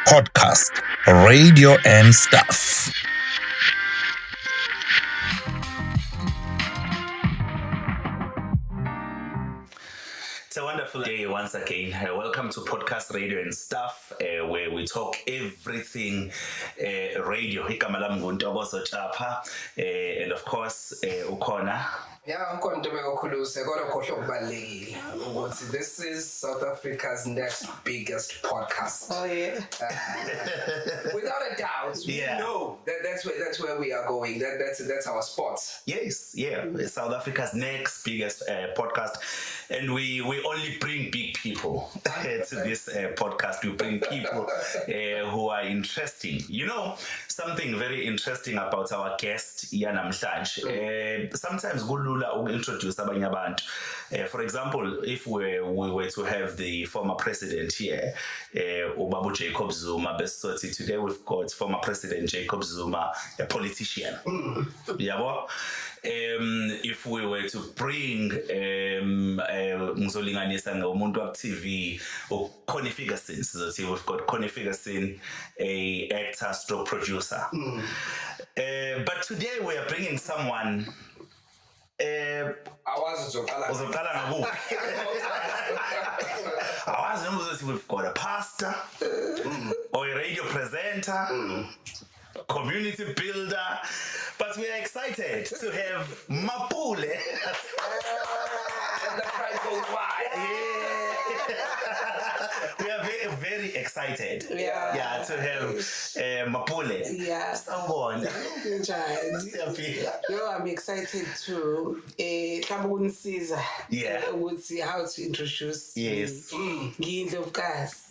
podcast, radio and stuff. It's a wonderful day once again. Welcome to Podcast Radio and Stuff, where we talk everything radio. And of course, Ukona. This is South Africa's next biggest podcast. Oh yeah. Without a doubt, we know that's where we are going. That's our spot. Yes, South Africa's next biggest podcast, and we only bring big people to this podcast. We bring people who are interesting. You know, something very interesting about our guest Yana Mhlanje. Sometimes kulula introduce abanye abantu. For example, if we were to have the former president here, Ubabu Jacob Zuma, today we've got former President Jacob Zuma, a politician. If we were to bring Mzolinganisa Umuntu Up TV or Connie Ferguson, so we've got Connie Ferguson, a actor stroke producer. But today we are bringing someone. We've got a pastor or a radio presenter, community builder, but we are excited to have Mapule. And the crowd goes wild. We are very, very excited to have Mapule. Yeah. Someone. I'm excited to would see how to introduce Indlovukazi.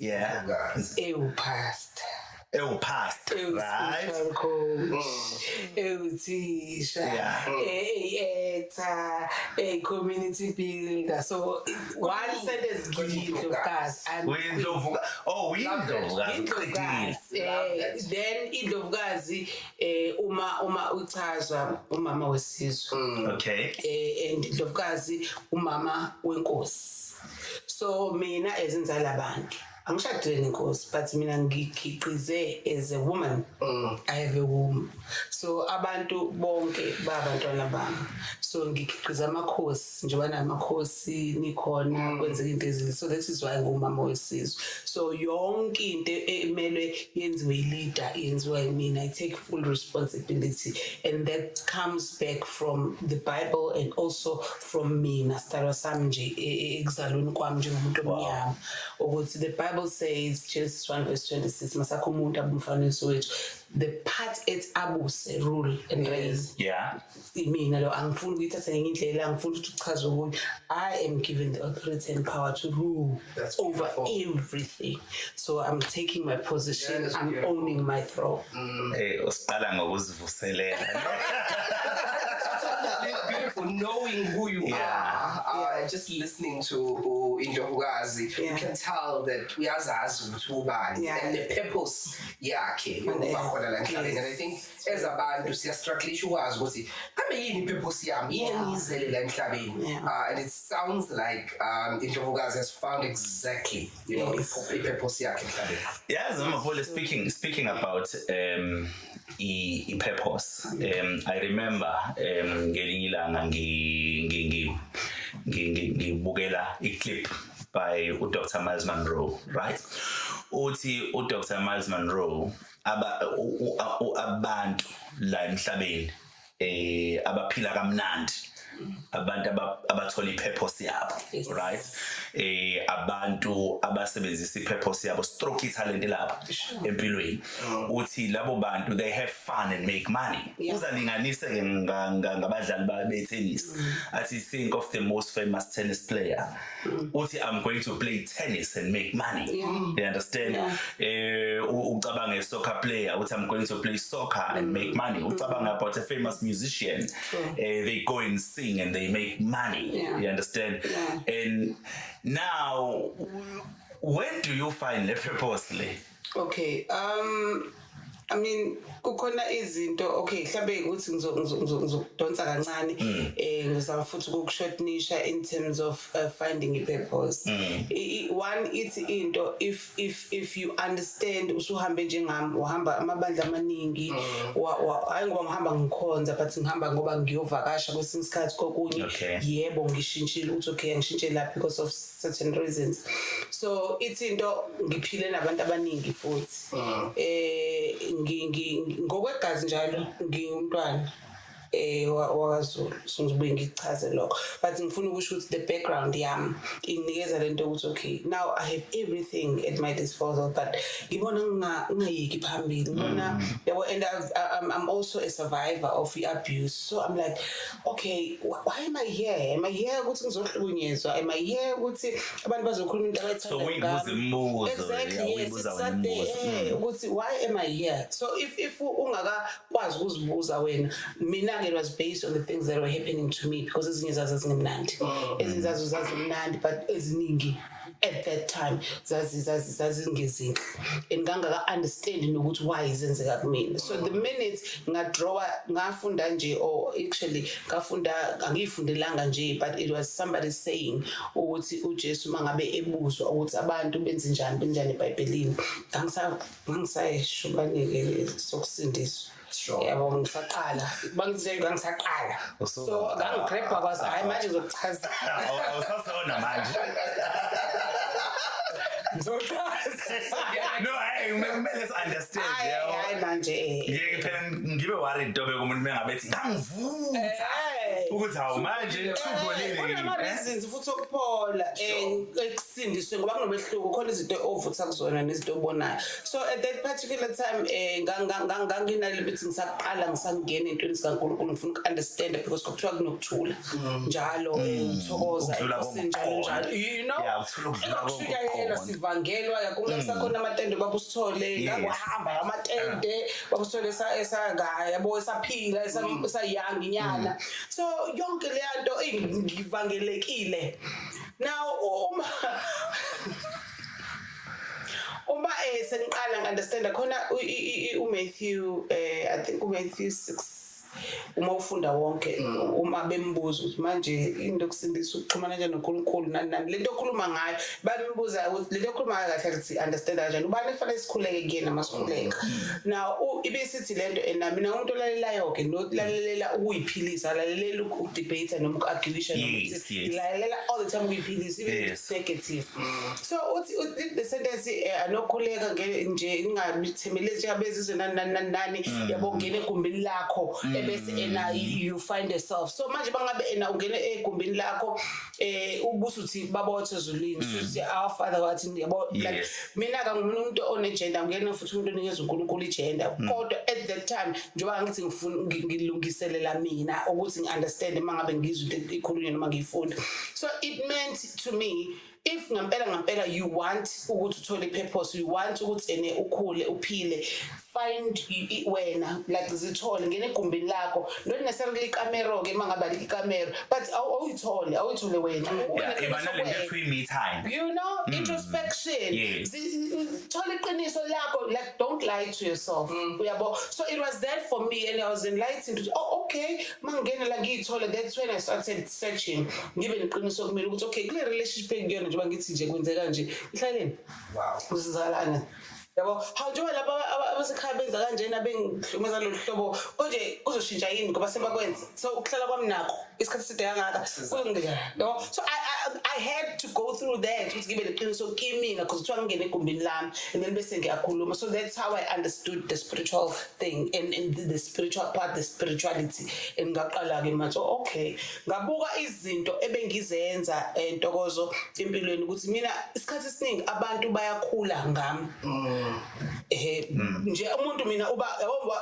Past, right? A community builder. So one sentence Indlovukazi. Then Indlovukazi uma uchazwa umama wesizwe. Okay. And Indlovukazi umama wenkosi. So mina ezinzala abantu. Angishadile nenkosi, but mina ngikhiqize as a woman. I have a womb. So abantu bonke babantwana bami. So ngikhiqiza amakhosi, njengoba namakhosi nikhona kwenzeka into ezinhle. So that is why ngumama wesizwe. So yonke into emele yenziwe leader yenziwa yimina. I take full responsibility, and that comes back from the Bible and also from me. Nastarwa sami nje ekuzalweni kwami njengomuntu omnyama. Ukuthi the Bible says, Genesis 1:26, Masakho umuntu abumfanisi wethu, the part it abuse rule and reign. Mina lo angifuni ukuyithatha ngendlela, angifuni ukuthi uchaze ukuthi I am given the authority and power to rule over everything. So I'm taking my position, I'm owning my throne. Usiqala ngokuzivuselela. Beautiful, knowing who you are. Just listening to Indlovukazi, you can tell that we are and the purpose and I think as a band you see a struggle issue was purpose and it sounds like Indlovukazi has found exactly the purpose. Speaking about purpose, I remember ngelinye ilanga ngibukela clip by Dr. Miles Monroe, right? Uthi Dr. Miles Monroe abantu la emhlabeni abaphila kamnandi, abantu abathola ipurpose yabo, right? Abantu abasebenzisa ipurpose yabo stroke italent labo empilweni. Uthi labo bantu they have fun and make money. Uzalinganise ke ngabadlali be-tennis. Athi think of the most famous tennis player. Uthi I'm going to play tennis and make money. You understand? Ucabanga soccer player. Uthi I'm going to play soccer and make money. Ucabanga about a famous musician. They go and sing and they make money. You understand? And now, when do you find the purpose? Okay. I mean, kukhona izinto okay mhlawumbe ukuthi ngizokudonsa kancane ngizama futhi ukushortnisha in terms of finding a purpose. One it's into if you understand usuhambe njengami uhamba amabandla amaningi hayi ngoba ngihamba ngikhonza but ngihamba ngoba ngiyovakasha kwesinye isikhathi kokunye yebo ngishintshile ukuthi okay ngishintshe lapha because of certain reasons. So it's into ngiphile nabantu abaningi futhi ngokwegazi njalo ngiyumntwana wakwaZulu so ngizobuye ngichaze lokho but ngifuna ukusho ukuthi the background yami inginikeza lento ukuthi okay now I have everything at my disposal but ngibona ngingayiki phambili ngibona yabo and I'm also a survivor of abuse so I'm like okay why am I here ukuthi ngizohlukunyezwa am I here ukuthi abantu bazokhuluma into abayithanda so uyibuza imibuzo exactly ukuthi why am I here so if ungakwazi ukuzibuza wena mina it was based on the things that were happening to me because ezinye zazo zingimnandi ezinye zazo zazimnandi but eziningi at that time zazingezinhle engangaka understand nokuthi why izenzeka kumina so the minute ngafunda nje or actually ngafunda angiyifundelanga nje but it was somebody saying ukuthi uJesu mangabe ebuzwa ukuthi abantu benze njani eBhayibhelini ngangisayishubaneke sokusindiswa sure yabo ngisaqala bangizele ngisaqala so ngangigrabha kwazi hayi manje ngizokuchaza awusasona manje no hey let's understand hayi manje ngeke phela ngibe worried dobe kumuntu mengabethi ngangivutha ukuthi hawu manje usubonile ngini reasons futhi ukuphola ekusindiswe ngoba kunomehluko khona izinto ovutha kuzona nezinto obonayo so at that particular time nganginale bithi ngisaqala ngisangena entweni zikaNkulunkulu ngifuna ukunderstand because kuthiwa kunokuthula njalo uthokoza njalo you know ukufika yena sivangelwa yakungasakhona amatende babusithole ngahamba amatende babusithole esangaya yabo esaphila esayang inyana so yonke le nto ngivangelekile now uma sengiqala understand khona uMatthew I think uMatthew 6 uma ufunda wonke uma bembuza ukuthi manje into yokusindisa ukuxhumana kanjani noNkulunkulu nani lento okhuluma ngayo babembuza ukuthi lento okhuluma ngayo kahle ukuthi understand kanjani ubani efanele sikhuleke kuyena masikhuleka now ibisithi lento and mina umuntu olalelayo ke notlalela ukuyiphilisa lalela ukudebate noma ukarguisha nokuthi lalela all the time ukuyiphilisa even negative so uthi the sentence anokhuleka nje ingabithemele nje abezizwe nani yabo ngene egumbini lakho bese ena you find yourself so manje bangabe ena ungene egumbini lakho ubuso uthi babothe ezulwini uthi our father wathi yabo like mina ka ngumuntu onegender ngene futhi umuntu onikeza uNkulunkulu igender kodwa at that time njengoba ngithi ngifuna ngilungiselela mina ukuthi ngiunderstand mangabe ngizwe into ikhulunywa noma ngiyifunda so it meant to me if ngampela you want ukuthi uthole purpose you want ukuthi ene ukhule uphile find wena like zithole ngene egumbini lakho not necessarily ikamera ke mangaba ikamera but awuyithole wena ibana lento free me time you know introspection thole iqiniso lakho like don't lie to yourself uyabo so it was that for me and I was enlightened to okay mangena la ngiyithole that's when I started searching ngibe neqiniso kumele ukuthi okay kule relationship engiyona njengoba ngithi nje kwenzeka nje ihlaleni usizalana yabo how njengoba laba abasekhaya benza kanjena bengihlumeza lo hlobo konje kuzoshintsha yini ngoba sebakwenza so ukuhlala kwami nakho isikhathi side kangaka kungenzeka yabo so I had to go through that ukuthi ngibe leqiniso kimina because kuthiwa ngene egumbini lami and then bese ngiyakhuluma so that's how I understood the spiritual thing and the spiritual part the spirituality and ngaqala ke manje okay ngabuka izinto ebengizenza entokozo empilweni ukuthi mina isikhathi esiningi abantu bayakhula ngami nje umuntu mina uba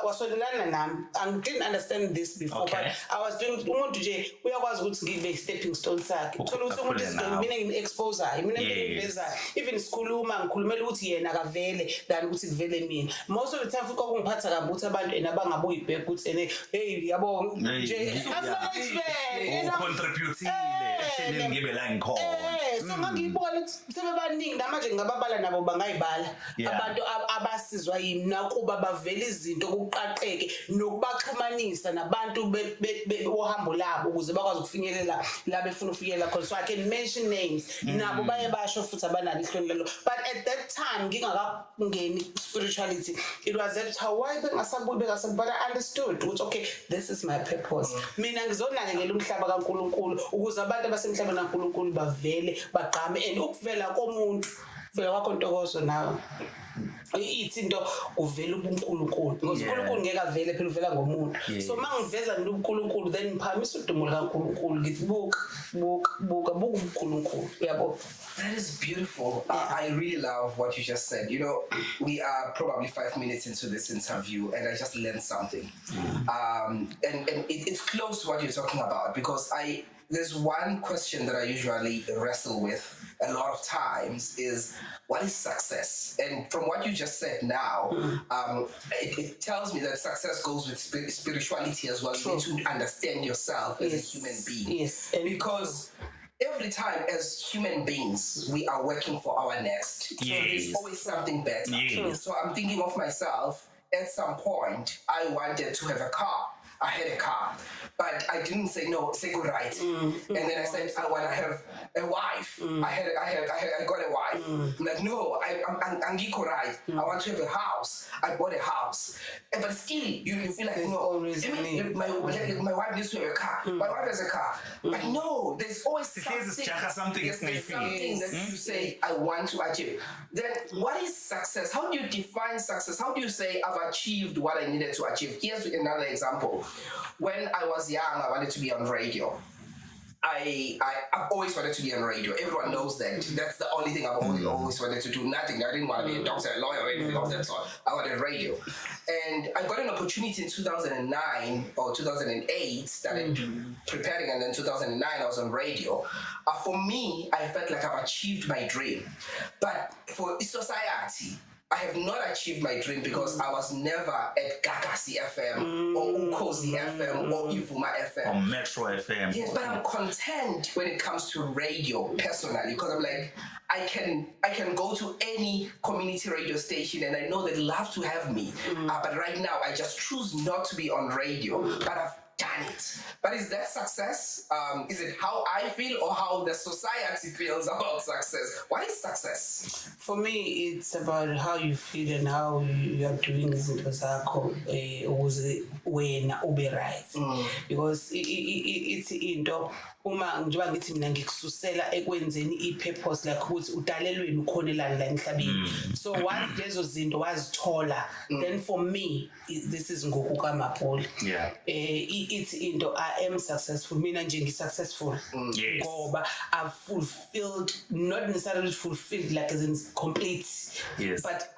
wasondelana nami I didn't understand this before but I was doing umuntu nje uyakwazi ukuthi ngibe stepping stone sakhe uthola ukuthi umuntu mina ngim-expose mina ngiveza even sikhuluma ngikhulumela ukuthi yena akavele than ukuthi kuvele mina most of the time futhi kwakungiphatha kabi ukuthi abantu enabangabuyi-back ukuthi hey yabo nje ucontributile ekutheni ngibe la ngikhona so ngangibona ukuthi sebebaningi namanje ngababala nabo bangayibala abantu abasizwa yini nakuba bavela izinto kuqaqeke nokubaxhumanisa nabantu bohambo labo ukuze bakwazi ukufinyelela la befuna ukufinyelela khona. So I can mention names nabo baye basho futhi abanalo ihloni lelo. But at that time ngingakangeni spirituality, it was at how why but I understood ukuthi okay, this is my purpose. Mina ngizonakekela umhlaba kaNkulunkulu ukuze abantu abasemhlabeni kaNkulunkulu bavele bagqame and ukuvela komuntu vela kwakho Ntokozo nawe ithi into uvela ubuNkulunkulu because uNkulunkulu ngeke avele phela uvela ngomuntu. So mangiveza uNkulunkulu then ngiphamisa udumo likaNkulunkulu ngithi buka uNkulunkulu yabo. That is beautiful. I really love what you just said. You know, we are probably 5 minutes into this interview and I just learned something. And it's close to what you're talking about because there's one question that I usually wrestle with a lot of times is what is success? And from what you just said now, it tells me that success goes with spirituality as well. You need to understand yourself as a human being. Yes. Because every time as human beings, we are working for our next. So there's always something better. Yes. So I'm thinking of myself, at some point, I wanted to have a car. I had a car, but I didn't say no, say go right. And then I said I want to have a wife. I got a wife. I'm like no, I'm go right. I want to have a house. I bought a house, but still you feel like no. My wife needs to have a car. My wife has a car, but no, there's always something. There's something that you say I want to achieve. Then what is success? How do you define success? How do you say I've achieved what I needed to achieve? Here's another example. When I was young, I wanted to be on radio. I've always wanted to be on radio. Everyone knows that. That's the only thing I've always wanted to do. Nothing. I didn't want to be a doctor, a lawyer, or anything of that sort. I wanted radio. And I got an opportunity in 2009 or 2008, started preparing, and then 2009 I was on radio. For me, I felt like I've achieved my dream. But for society, I have not achieved my dream because I was never at Gagasi FM or Ukozi FM or Ivuma FM. Or Metro FM. Yes, but I'm content when it comes to radio personally because I'm like, I can go to any community radio station and I know they'd love to have me. But right now, I just choose not to be on radio. But I've done it. But is that success? Is it how I feel or how the society feels about success? What is success? For me, it's about how you feel and how you are doing izinto zakho ukuze wena ube right. Because it's into uma njengoba ngithi mina ngikususela ekwenzeni ipurpose like ukuthi udalelweni ukhonelana la emhlabeni. So once lezo zinto wazithola, then for me this is Ndlovukazi Mapule. Yeah. It's into I am successful. Mina nje ngi-successful. Yes. Ngoba I've fulfilled, not necessarily fulfilled like as in complete. Yes. But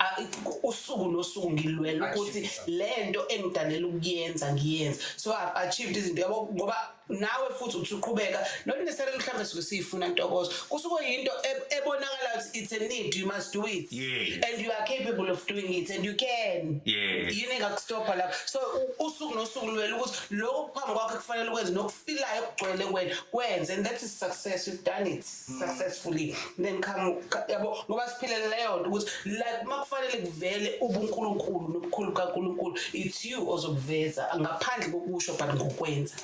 usuku nosuku ngilwela ukuthi lento engidanele ukuyenza ngiyenza. So I've achieved izinto yabo ngoba nawe futhi uqhubeka not necessarily mhlambe sifuna Ntokozo kusuke into ebonakala ukuthi it's a need, you must do it. Yes. And you are capable of doing it and you can. Yes. You need to stop lapho. So usuku nosuku lwela ukuthi lokho phambi kwakhe kufanele ukwenze nokufilayo kugcwele wena kwenze, and that is success. You've done it successfully. Then come yabo ngoba siphilele leyo nto ukuthi like makufanele kuvele ubuNkulunkulu nobukhulu kaNkulunkulu, it's you ozokuveza ngaphandle kokusho but ngokwenza.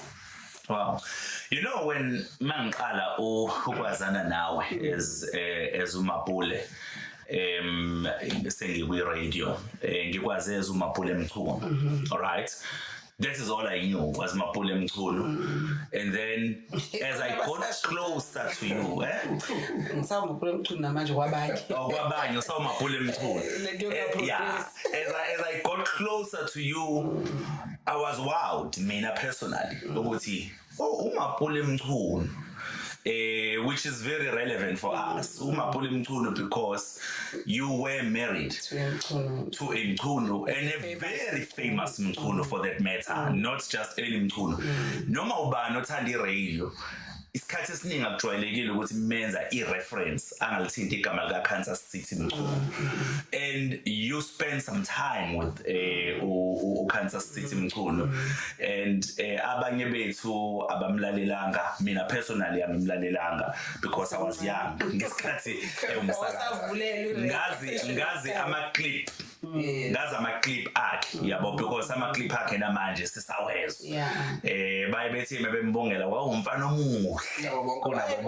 Wow. You know, when mangiqala ukwazana nawe as uMapule sengikwi radio ngikwaze as uMapule Mchunu. All right. That is all I knew was Mapule Mchunu. And then as I got closer to you, yeah, as I got closer to you, I was wowed, mina personally. Mapule Mchunu. Which is very relevant for us, Mapule Mchunu, because you were married to a Mchunu, and a very famous Mchunu for that matter, not just any Mchunu. Noma ubani othanda radio, isikhathi esiningi akujwayelekile ukuthi menza i-reference angalithinta igama likaKansas City Mchunu. And you you spend some time with Kansas City Mchunu, and abanye bethu abamlalelanga, mina personally amimlalelanga because I was young ngesikhathi ngazi ama-clip ngazi ama-clip akhe yabo, because ama-clip akhe namanje sisawezwa baye bethi bembongela kwawumfana omuhle kunabo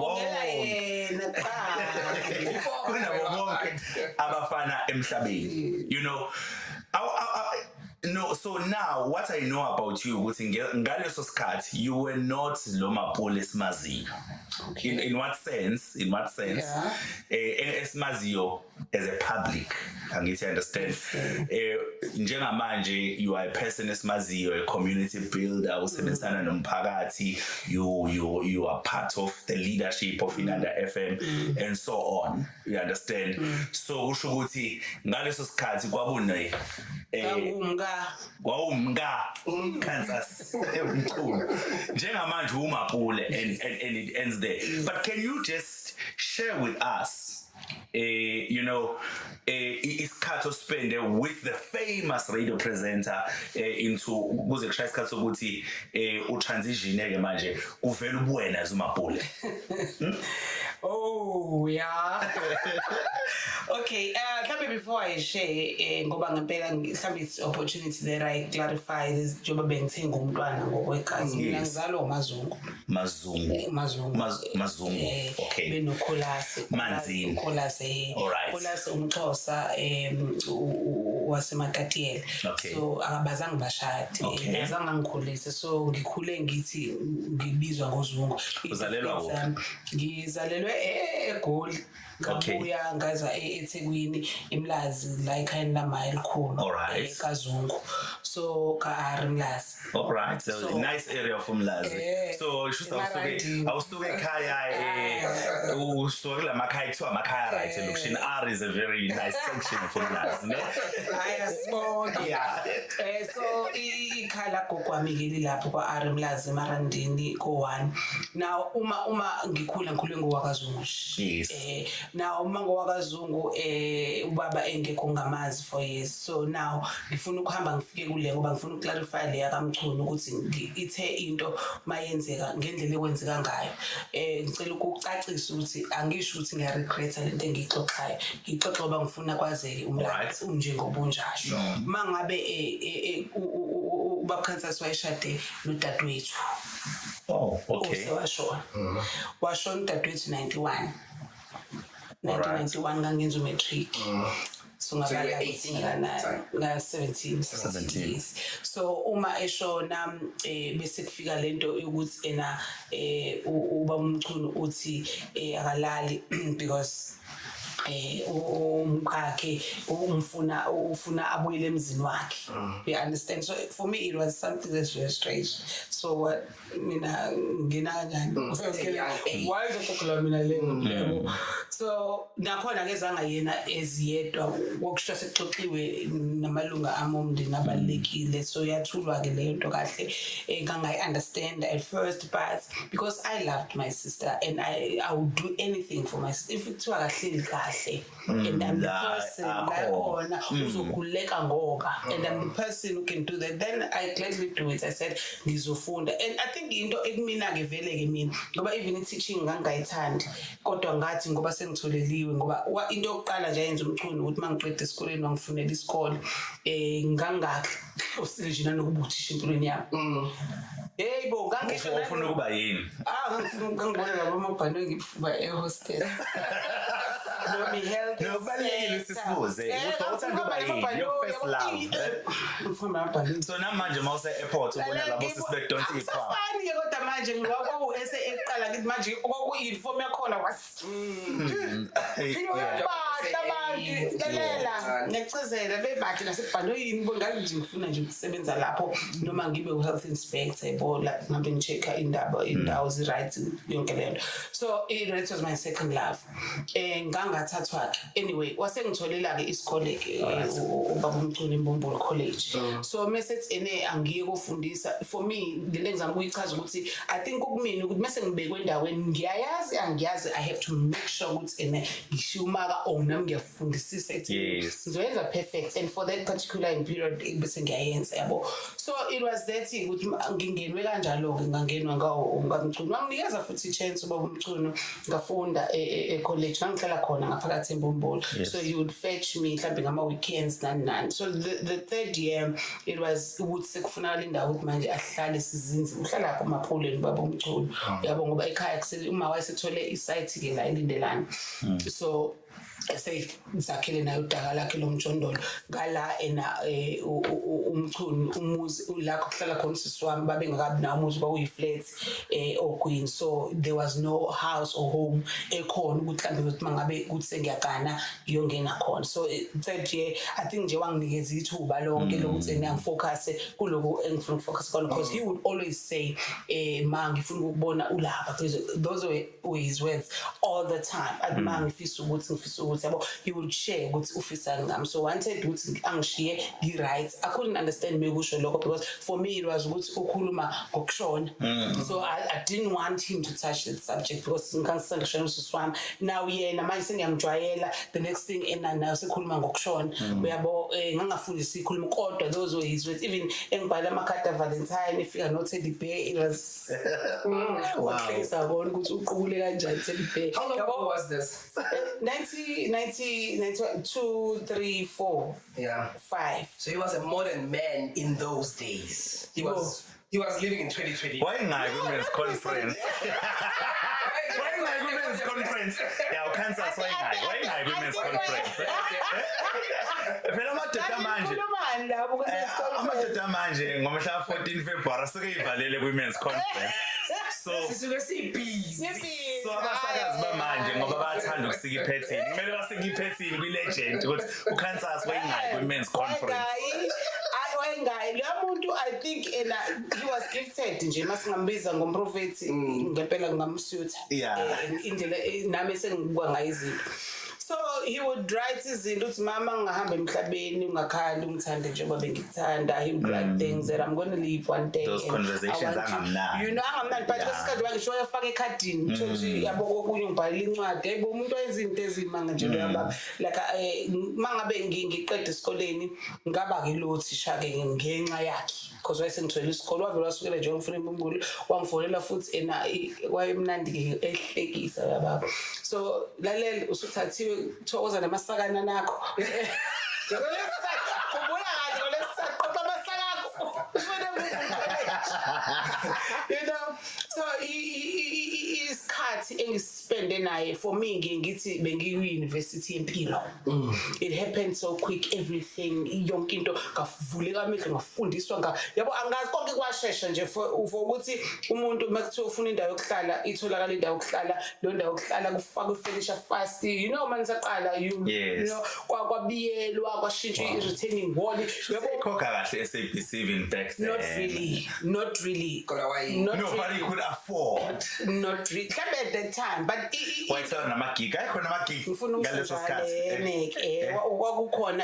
bonke abafana emhlabeni, you know. No, so now what I know about you, ngaleso sikhathi you were not lo Mapule esimaziyo. In what sense? Esimaziyo as a public, angithi understand. Njengamanje you are a person esimaziyo, a community builder, usebenzisana nomphakathi, you are part of the leadership of Inanda FM and so on. You understand? So usho ukuthi ngaleso sikhathi kwabune kwawumka Kansas Mchunu njengamanje uMapule and it ends there. But can you just share with us you know isikhathi spend with the famous radio presenter into kuze kushaya isikhathi sokuthi utransition ke manje uvela ubuwena as uMapule? Oh yeah. Okay, before I share ngoba ngempela mhlawumbe it's opportunity that I clarify this njengoba bengithenga umntwana ngokwegazi, mina ngizalwa Mazungu. Okay. Benokholase Manzini. Kholase umXhosa waseMatatiyela. Okay. So akabazange bashade, ngazange ngikhulise, so ngikhule ngithi ngibizwa ngoZungu. Ngizalelwe eGoli. Ngabuya ngaza eThekwini eMlazi la ekhaya lama elikhulu kaZungu, so ka-Mlazi. All right, so nice area of Mlazi. So awusuke ekhaya usuke la makhaya kuthiwa amakhaya right location. R is a very nice section of Mlazi, ne? Yeah. So ikhaya lagogo wami ke lapho kwa-R Mlazi eMarandini ko-1. Now uma ngikhule ngowakaZungu. Yes. Now umango wakaZungu ubaba engekho ngamazi for years, so now ngifuna ukuhamba ngifike kule ngoba ngifuna ukclarify le yakamchunu ukuthi ithe into mayenzeka ngendlela ekwenzeka ngayo. Ngicela ukucacisa ukuthi angisho ukuthi ngiyaregret lento engixoxayo, ngixoxa ngoba ngifuna kwazeke umlando unjengobunjalo. Mangabe ubaba Kansas wayeshade nodadewethu. Oh, okay. Washona udadewethu 91. 1991 ngangenza umatric. So ngabala 17. So uma eshona bese kufika lento ukuthi ena uba umchunu uthi akalali because umkhakhe ufuna abuyele emzini wakhe. You understand? So for me it was something that's very strange. So mina ngina kanjani why ukukhuluma mina leyo. So nakhona ke zanga yena eziyedwa wokusho sexoxiwe namalunga amomndeni abalekile, so yathulwa ke leyo nto kahle ngangayi understand at first, but because I loved my sister and I would do anything for my sister if kuthiwa kahleli kahle, and I'm the person lakhona uzokhuleka ngoba, and I'm the person who can do that, then I gladly do it. I said ngizofunda, and I think into ekumina ke vele ke mina ngoba even teaching ngangayithandi kodwa ngathi ngoba sengitholeliwe ngoba into yokuqala nje yenza umchunu ukuthi mangiqede esikoleni wangifunela isikole ngangakhlosile nokubuthisha empilweni yami. Yebo ngangisho ufuna ukuba yini? Ngangibona labo mabhano ngifuba ehostel. No me help. No balekile sisibuze ukuthi uthanda ukuba yini your first love. Ufuna mabhano. So namanje mawuse airport ubona labo sisibedonsi ikhwa. Fani kodwa manje ngikwaku ese eqala ngithi manje okuyiform yakhona was. Ngicizela bebathi nasebhanoyini bongathi nje ngifuna nje ukusebenza lapho noma ngibe u-health inspector ebola ngambe ngichecka indawo zi-right yonke lento. So it was my second love. Ngangathathwa ke anyway wasengitholela ke isikole ubaba umchunu eMbokodo College. So message ene angiye kufundisa for me lento engizama ukuyichaza ukuthi I think ukumina ukuthi mase ngibekwe endaweni ngiyayazi angiyazi I have to make sure ukuthi ene ngishumaka nami ngiyafundisisa Yes. ngizoyenza perfect, and for that particular period bese ngiyayenza yabo. So it was that ukuthi ngingenwe kanjalo-ke ngangenwa ngaMchunu. Wanginikeza futhi i-chance ubaba uMchunu ngafunda e-college ngangihlala khona ngaphakathi eMbombolo. So he would fetch me mhlawumbe ngama-weekends nani. So the third year it was ukuthi sekufunakala indawo ukuthi manje ahlale sizinze uhlala lapho Mapule ubaba uMchunu yabo ngoba ekhaya uma wayesethole isite-ke la elindelana. So zakhele nayo udaka lakhe lomjondolo ngala ena uMchunu umuzi ulakho kuhlala khona usisi wami babengakabi nawo umuzi kwakuyiflat oQueen. So there was no house or home ekhona ukuthi mhlambe ukuthi mangabe kuthi sengiyagana ngiyongena khona. So third year I think nje wanginikeza ithuba lonke lokuthi ngifocus kuloko engifuna ukufocus khona, because he would always say ma ngifuna ukubona ulapha, because those were his words all the time. Athi ma ngifisa ukuthi yabo, he would share ukuthi ufisa ngami. So wanted ukuthi angishiye ngi-right. I couldn't understand mekusho lokho, because for me it was ukuthi ukhuluma ngokushona. So I didn't want him to touch that subject because ngikangisanda kushona usisi wami. Now yena manje sengiyamjwayela, the next thing nayo sekhuluma ngokushona uyabo. Ngangafundisi ikhuluma kodwa those were his words. Even engibhala amakhadi Valentine efika no teddy bear, it was wahlekisa bona ukuthi uqubule kanjani teddy bear. How long ago was this? 2, 3, 4, 5. So he was a modern man in those days. He was living in 2020. Why not women's conference? Why not women's conference? Yeah, Kansas, why not women's conference? Phela amadoda manje. Amadoda manje ngomhla 14 February suke ivalele women's conference. So abasakazi bamanje ngoba bayathanda ukusika iphethini. Kumele basika iphethini kwi-legend ukuthi uKansas wayingayi women's conference. I think he was gifted nje masingambiza ngomprofeti ngempela ngamsutha indlela nami sengibuka ngayo izinto. So he would write izinto ukuthi mama ngahamba emhlabeni ungakhali ungithande njengoba bengikuthanda. He would write things that I'm going to leave one day. Those conversations angamnandi. You know angamnandi, but kwesikhathi wangisho yafaka ekhadini uthi yabo kokunye ngibhala incwadi. Hayibo umuntu wenza izinto ezimanga nje uyababa. Like mangabe ngiqeda esikoleni ngaba ngilothi shake ngenxa yakhe, because wayesengithwele isikole wavela wasukela nje ngifuna imbumbulu wangifonela futhi wayemnandi ke ehlekisa yababa. So lalela usuthathiwe thokoza namasakana nakho. You know, so isikhathi engispende naye for me ngithi bengiyi-university yempilo. It happened so quick, everything yonke into ngavuleka amehlo ngafundiswa yabo angazi konke kwashesha nje for ukuthi umuntu makuthiwa ufuna indawo yokuhlala itholakala indawo yokuhlala, lo ndawo yokuhlala kufaka ifurniture fast, you know manje saqala you know kwabiyelwa kwashintshwa i-retaining wall yabo khokha kahle SABC even back then. Not really. Nobody could afford. Not really. At that time, but why tell namagig ayikhona amagig ngaleso sikhathi kwakukhona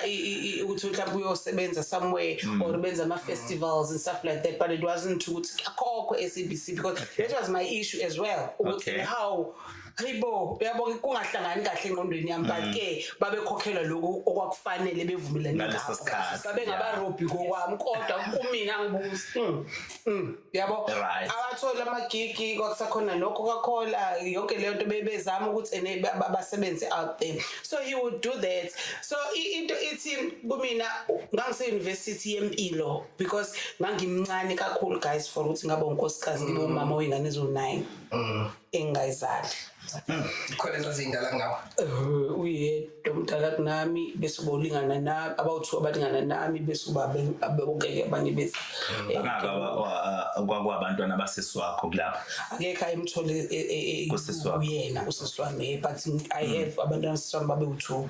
ukuthi mhlawumbe uyosebenza somewhere or benza ama-festivals and stuff like that, but it wasn't ukuthi akho SABC, because that was my issue as well. How hayibo uyabo kungahlangani kahle engqondweni yami, but ke babekhokhelwa lokho okwakufanele bevumelane ngakho, babengabarobhi kokwami kodwa kumina ngibuza yabo abathola amagigi kwakusakhona lokho Coca-Cola yonke leyo nto bebezama ukuthi basebenze out there. So he would do that. So into ithi kumina ngangise university yempilo, because ngangimncane kakhulu guys for ukuthi ngaba unkosikazi ngibe umama wengane ezo9 engayizali. Khona ezazindala ngawo uyedwa umdala kunami bese bolingana nami abawu2 abalingana nami bese bonke abanye bese kwabantwana basiswakho kulapha akekho ayimthole uyena usisi wami, but I have abantwana siswami babe2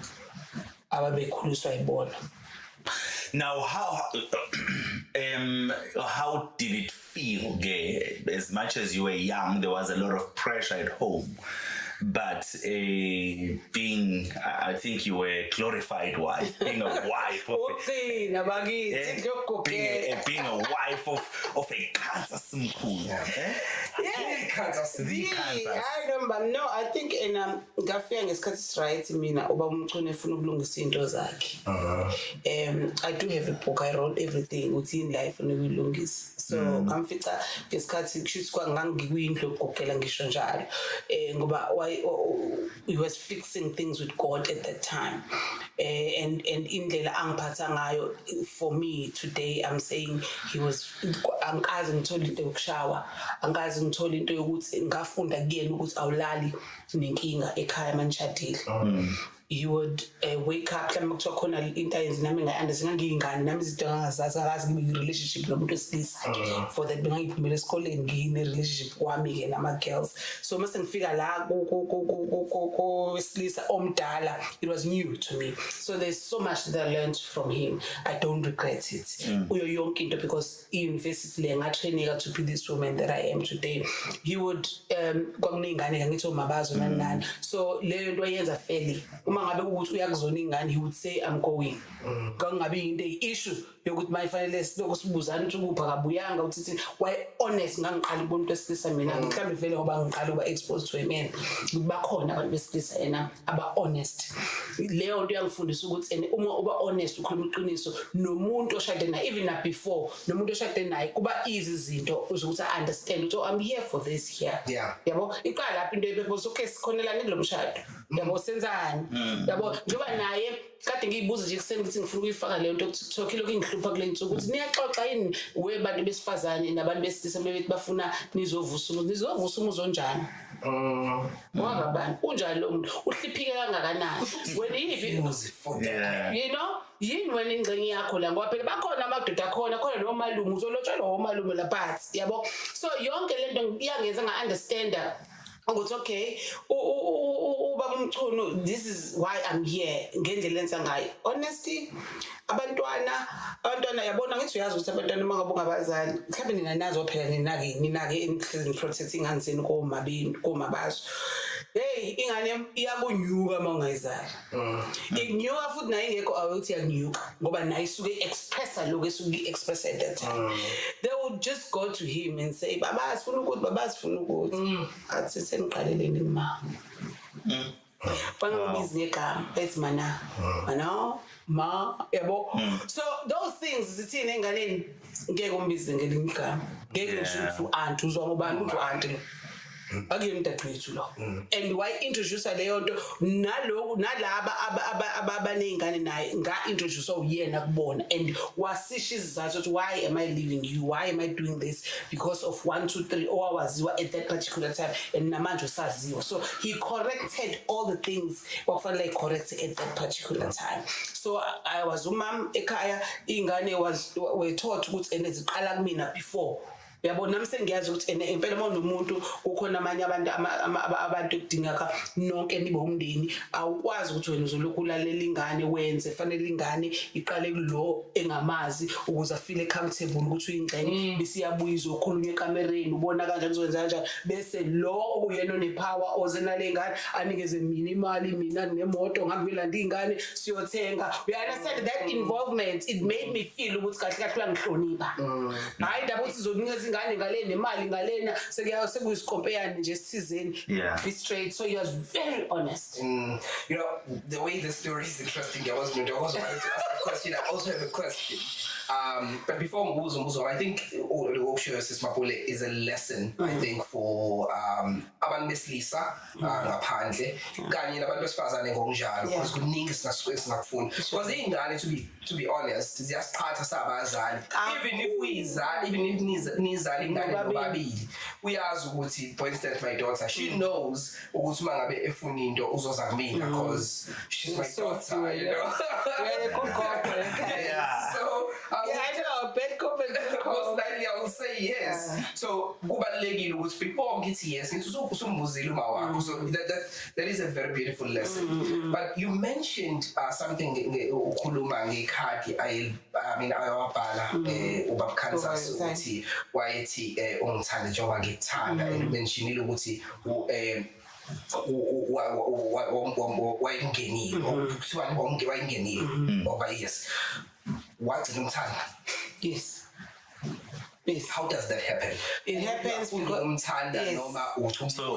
ababekhuliswa yibona. Now how did it feel? As much as you were young, there was a lot of pressure at home but being, I think you were a glorified wife, being a wife of being a wife of a cancer simkhulu. I remember. No, I think in ngafika ngesikhathi right mina uba Mchunu efuna ukulungisa into zakhe. I do have a book. I wrote everything within life and ukulungisa. So ngamfica ngesikhathi kushuthi kwangangikuyindlobugogela ngisho njalo. Ngoba he was fixing things with God at that time. And indlela angiphatha ngayo, for me today I'm saying he was angikaze ngithola into yokushawa, angikaze ngithola into yokuthi ngafunda kuyena ukuthi awulali nenkinga ekhaya manishadile. He would wake up mhlawumbe kuthiwa khona into ayenzi nami ngayi-understand ngiyingane nami izinto angazazi akazi ngibe ngi-relationship nomuntu wesilisa. For that bengangiphumela esikoleni ngine-relationship wami-ke nama-girls. So mase ngifika la kowesilisa omdala, it was new to me. So there's so much that I learned from him. I don't regret it. Uyo yonke into, because i-university le ngatraineka to be this woman that I am today. He would kwakuney'ngane ngithi omabazo nani nani. So leyo nto ayenza fairly. Ngabe ukuthi uyakuzona ingane, he would say I'm going. Kangabe into issue yokuthi mayifanele silokusibuzana ukuthi ukupha kabuyanga uthi why honest ngangiqala ubuntu wesilisa mina mhlawumbe vele ngoba ngiqala uba exposed to a man bakhona abantu besilisa yena aba honest. Leyo nto yangifundisa ukuthi uma uba honest ukhuluma iqiniso nomuntu oshade naye, even na before nomuntu oshade naye kuba easy izinto ukuthi I understand ukuthi I'm here for this here. Yabo iqala lapho into ebeboza okay sikhonelane kulo mshado. Yabo senzani? Yabo njoba naye kade ngiyibuza nje kuseni ukuthi ngifuna ukuyifaka leyo nto ukuthi thokhile kungihlupha kule nsuku ukuthi niyaxoxa yini webantu besifazane nabantu besilisa bebethi bafuna nizovusa umuzo onjani. Wangabani unjani lo muntu uhliphike kangakanani wena yivi you know yini wena ingxenye yakho la ngoba phela bakhona amadoda khona nomalume uzolotshelwa omalume la phansi yabo. So yonke lento iyangenza nga-understand ukuthi okay ubaba Mchunu, this is why I'm here ngendlela enza ngayo. Honesty, abantwana yabona ngithi uyazi ukuthi abantwana mangabe ungabazali mhlawumbe ninanazo phela ninake emhlezini protecting ingane zenu komabazo. Hey ingane iyakunyuka mawungayizali. Inyuka futhi nayo ingekho awuthi yakunyuka ngoba nayo isuke expressa lokho esuke express at that time. They would just go to him and say baba sifuna ukuthi athi seniqaleleni ma. Bangabizi ngegama ethi mana ma yabo. So those things zithini engaleni ngeke umbize ngelinye igama. Ngeke ngisho ukuthi u-aunt uzwa ngobani ukuthi u-aunt lo. Akuyemdaqethu lo. And why introduce leyo nto nalaba abaneyingane naye nga-introduce uyena kubona and wasisha izizathu ukuthi why am I leaving you, why am I doing this, because of 1 2 3 owawaziwa at that particular time and namanje usaziwa. So he corrected all the things okufanele correct at that particular time. So I was umam ekhaya, ingane were taught ukuthi eneziqala kumina before. Yabo nami sengiyazi ukuthi impela uma unomuntu kukhona amanye abantu kudingeka nonke nibe umndeni awukwazi ukuthi wena uzolokhu ulalela ingane wenze fanele ingane iqale kulo engamazi ukuze afile comfortable ukuthi uyingxenye bese iyabuya izokhulunywa ekamereni ubona kanjani uzokwenza kanjani bese lo uyena onepower ozenale ingane anikeze mina imali mina nemoto ngangilanda ingane siyothenga. We understand that involvement, it made me feel ukuthi kahle kahle uyangihlonipha hayi ndaba ukuthi uzonikeza ingane ngale nemali ngalena sekuyisicompare nje sithizeni. Be straight. So he was very honest. You know, the way the story is interesting, I was going to ask a question. I also have a question. But before Muzo, I think Sis Mapule is a lesson, I think, for abantu besilisa ngaphandle kanye nabantu besifazane ngokunjalo because kuningi singakufuna because ingane to be honest ziyasiqhatha sabazali even if nizali ingane nobabili uyazi ukuthi for instance my daughter she knows ukuthi mangabe efuna into uzoza kumina because she's my daughter, you know. We're a good couple. So I know, bad couple. Most likely I will say yes. So kubalulekile ukuthi before ngithi yes ngithi usumbuzile uma wakho. So that is a very beautiful lesson. But you mentioned something ukhuluma ngekhadi ayawabhala ubaba Kansas ukuthi wayethi ungithanda njengoba ngikuthanda and umentionile ukuthi wayingenile kuthiwa bonke wayingenile ngoba yes wagcina umthanda. Yes. How does that happen? It happens because umthanda noma so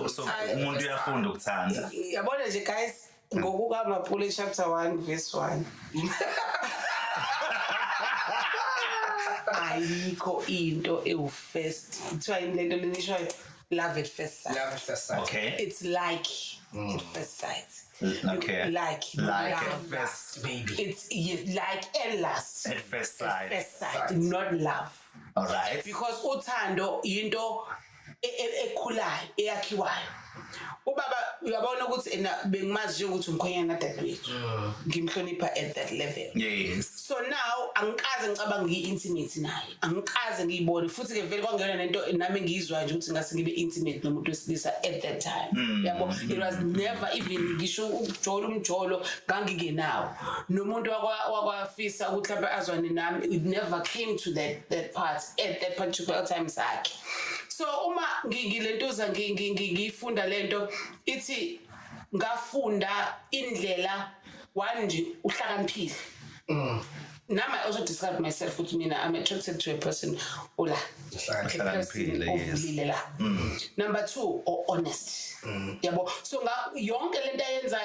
umuntu uyafunda ukuthanda. Yabona nje guys ngokuka Mapule chapter 1 verse 1. Ayikho into first. Kuthiwa into lenisho love at first sight. Love at first sight. Okay. It's like at first sight. Okay. Like at first, baby. It's like and last. At first sight. At first sight, not love. All right. Because uthando into ekhulayo eyakhiwayo. Ubaba uyabona ukuthi bengimazi nje ukuthi umkhonyana dadewethu. Ngimhlonipha at that level. Yes. So now angikaze ngicabanga ngi-intimate naye. Angikaze ngiyibone futhi ke vele kwangena nento nami ngizwa nje ukuthi ngase ngibe intimate nomuntu wesilisa at that time. Yabo it was never even ngisho ukujolo umjolo ngangingenawo. Nomuntu wakwafisa ukuthi lapha azwane nami, it never came to that part at that particular time sakhe. So uma ngilentoza ngifunda lento ithi ngafunda indlela wanje uhlakaniphile. Now I also describe myself with me. I'm attracted to a person ola. Number 2, or honest. Yabo. So yonke lento yenza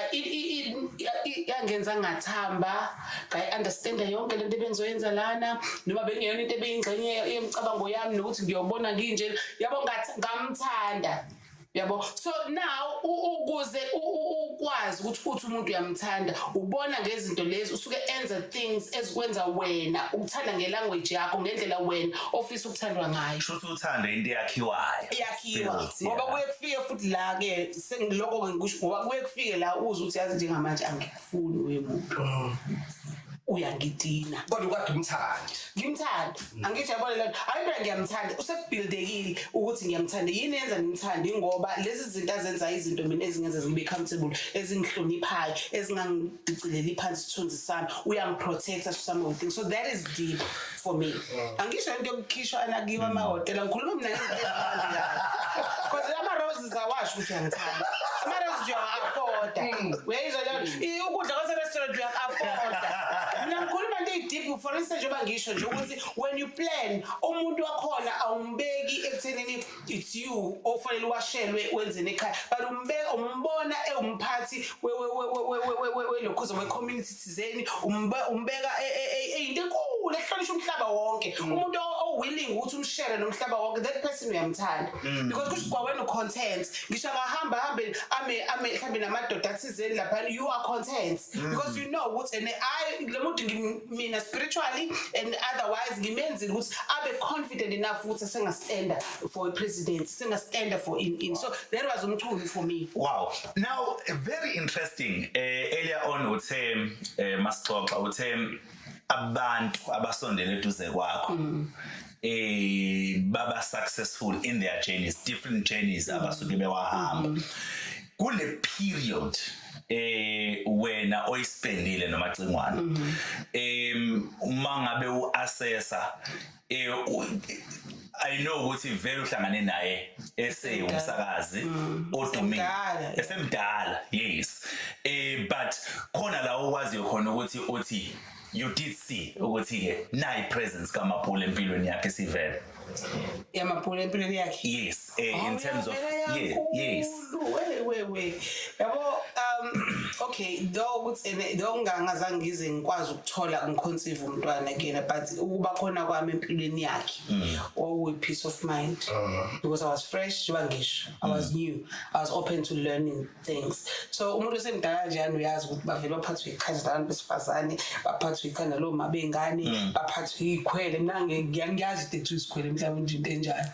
yangenza ngathamba. I understand yonke lento benzoyenza lana. Noma bengiyona into ebeyingxenye yemicabango yami nokuthi ngiyobona nginje. Yabo ngamthanda. Yabo. So now ukuze ukwazi ukuthi futhi umuntu uyamthanda ubona ngezinto lezi usuke enza things ezikwenza wena ukuthanda ngelanguage yakho ngendlela wena ofisa ukuthandwa ngayo. Shothi uthanda into yakhiwayo. Yakhiwa. Ngoba kuye kufike futhi la ke sengiloko ngikusho ngoba kuye kufike la uza ukuthi yazi njengamanje angikufuni wemuntu. Uyangidina kodwa ukade umthanda. Ngimthanda angithi yabona lento ayibona ngiyamthanda usebuildekile ukuthi ngiyamthanda yini yenza ngimthande ngoba lezi zinto azenza izinto mina ezingenza ngibe comfortable ezingihloniphayo ezingangidicilela phansi isithunzi sami uyangiprotect to some of things so that is deep for me. Angisho into yokukhishwa anakiwa amahotela ngikhuluma mina ngezimali because ama roses awasho ukuthi ngithanda ama roses you afford where ukudla kwase restaurant you afford. Mina ngikhuluma into deep for instance njengoba ngisho nje ukuthi when you plan umuntu wakhona awumbeki ekuthenini it's you ofanele washelwe wenzene ekhaya but umbona umphathi lokhuzo we community thizeni umbeka into enkulu ehlonishwa umhlaba wonke umuntu willing ukuthi umshare nomhlaba wonke that person uyamthanda because kusho kwawena content ngisho ngahamba mhlambe namadoda athizeni lapha you are content because you know ukuthi and I lemuntu mina spiritually and otherwise ngimenzile ukuthi abe confident enough ukuthi sengastand for a president sengastand for in so that was umchulu for me. Wow. Now very interesting earlier on uthe masixoxa uthe abantu abasondele eduze kwakho baba successful in their journeys different journeys abasuke bewahamba kule period wena oyispendile nomacingwana uma ngabe uassessa I know ukuthi vele uhlangane naye umsakazi odumile esemdala yes but khona la okwazi khona ukuthi uthi you did see ukuthi ke nayi presence kaMapule empilweni yakhe sivele Mapule empilweni yakhe yes in terms of yes wait yabo okay though ngangazange ngize ngikwazi ukuthola ngiconceive umntwana again but ukuba khona kwami empilweni yakhe with peace of mind because I was fresh ngisho I was new I was open to learning things so umuntu osemdala njani uyazi ukuthi bavela baphathwe ikhaya labantu besifazane baphathwe ikhanda lo mabengane baphathwe ikhwele mina ngiyazi ukuthi isikhwele mhlawumbe into enjani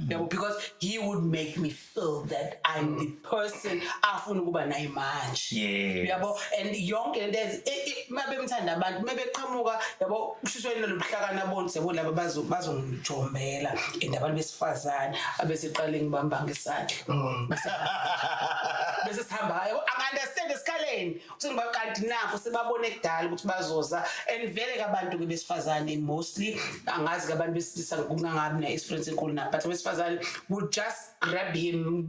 yabo because he would make me feel that I'm the person afuna ukuba naye manje yabo and yonke lento mabemthanda abantu mabeqhamuka yabo ushisweni lobuhlakana bonke yabo laba bazongijombela and abantu besifazane abeseqale ngibamba ngesandla bese sihamba yabo understand eskaleni ukuthi ngibakanti napho sebabone kudala ukuthi bazoza and vele abantu besifazane mostly angazi kabantu besilisa kungangabi na experience enkulu na but besifazane would just grab him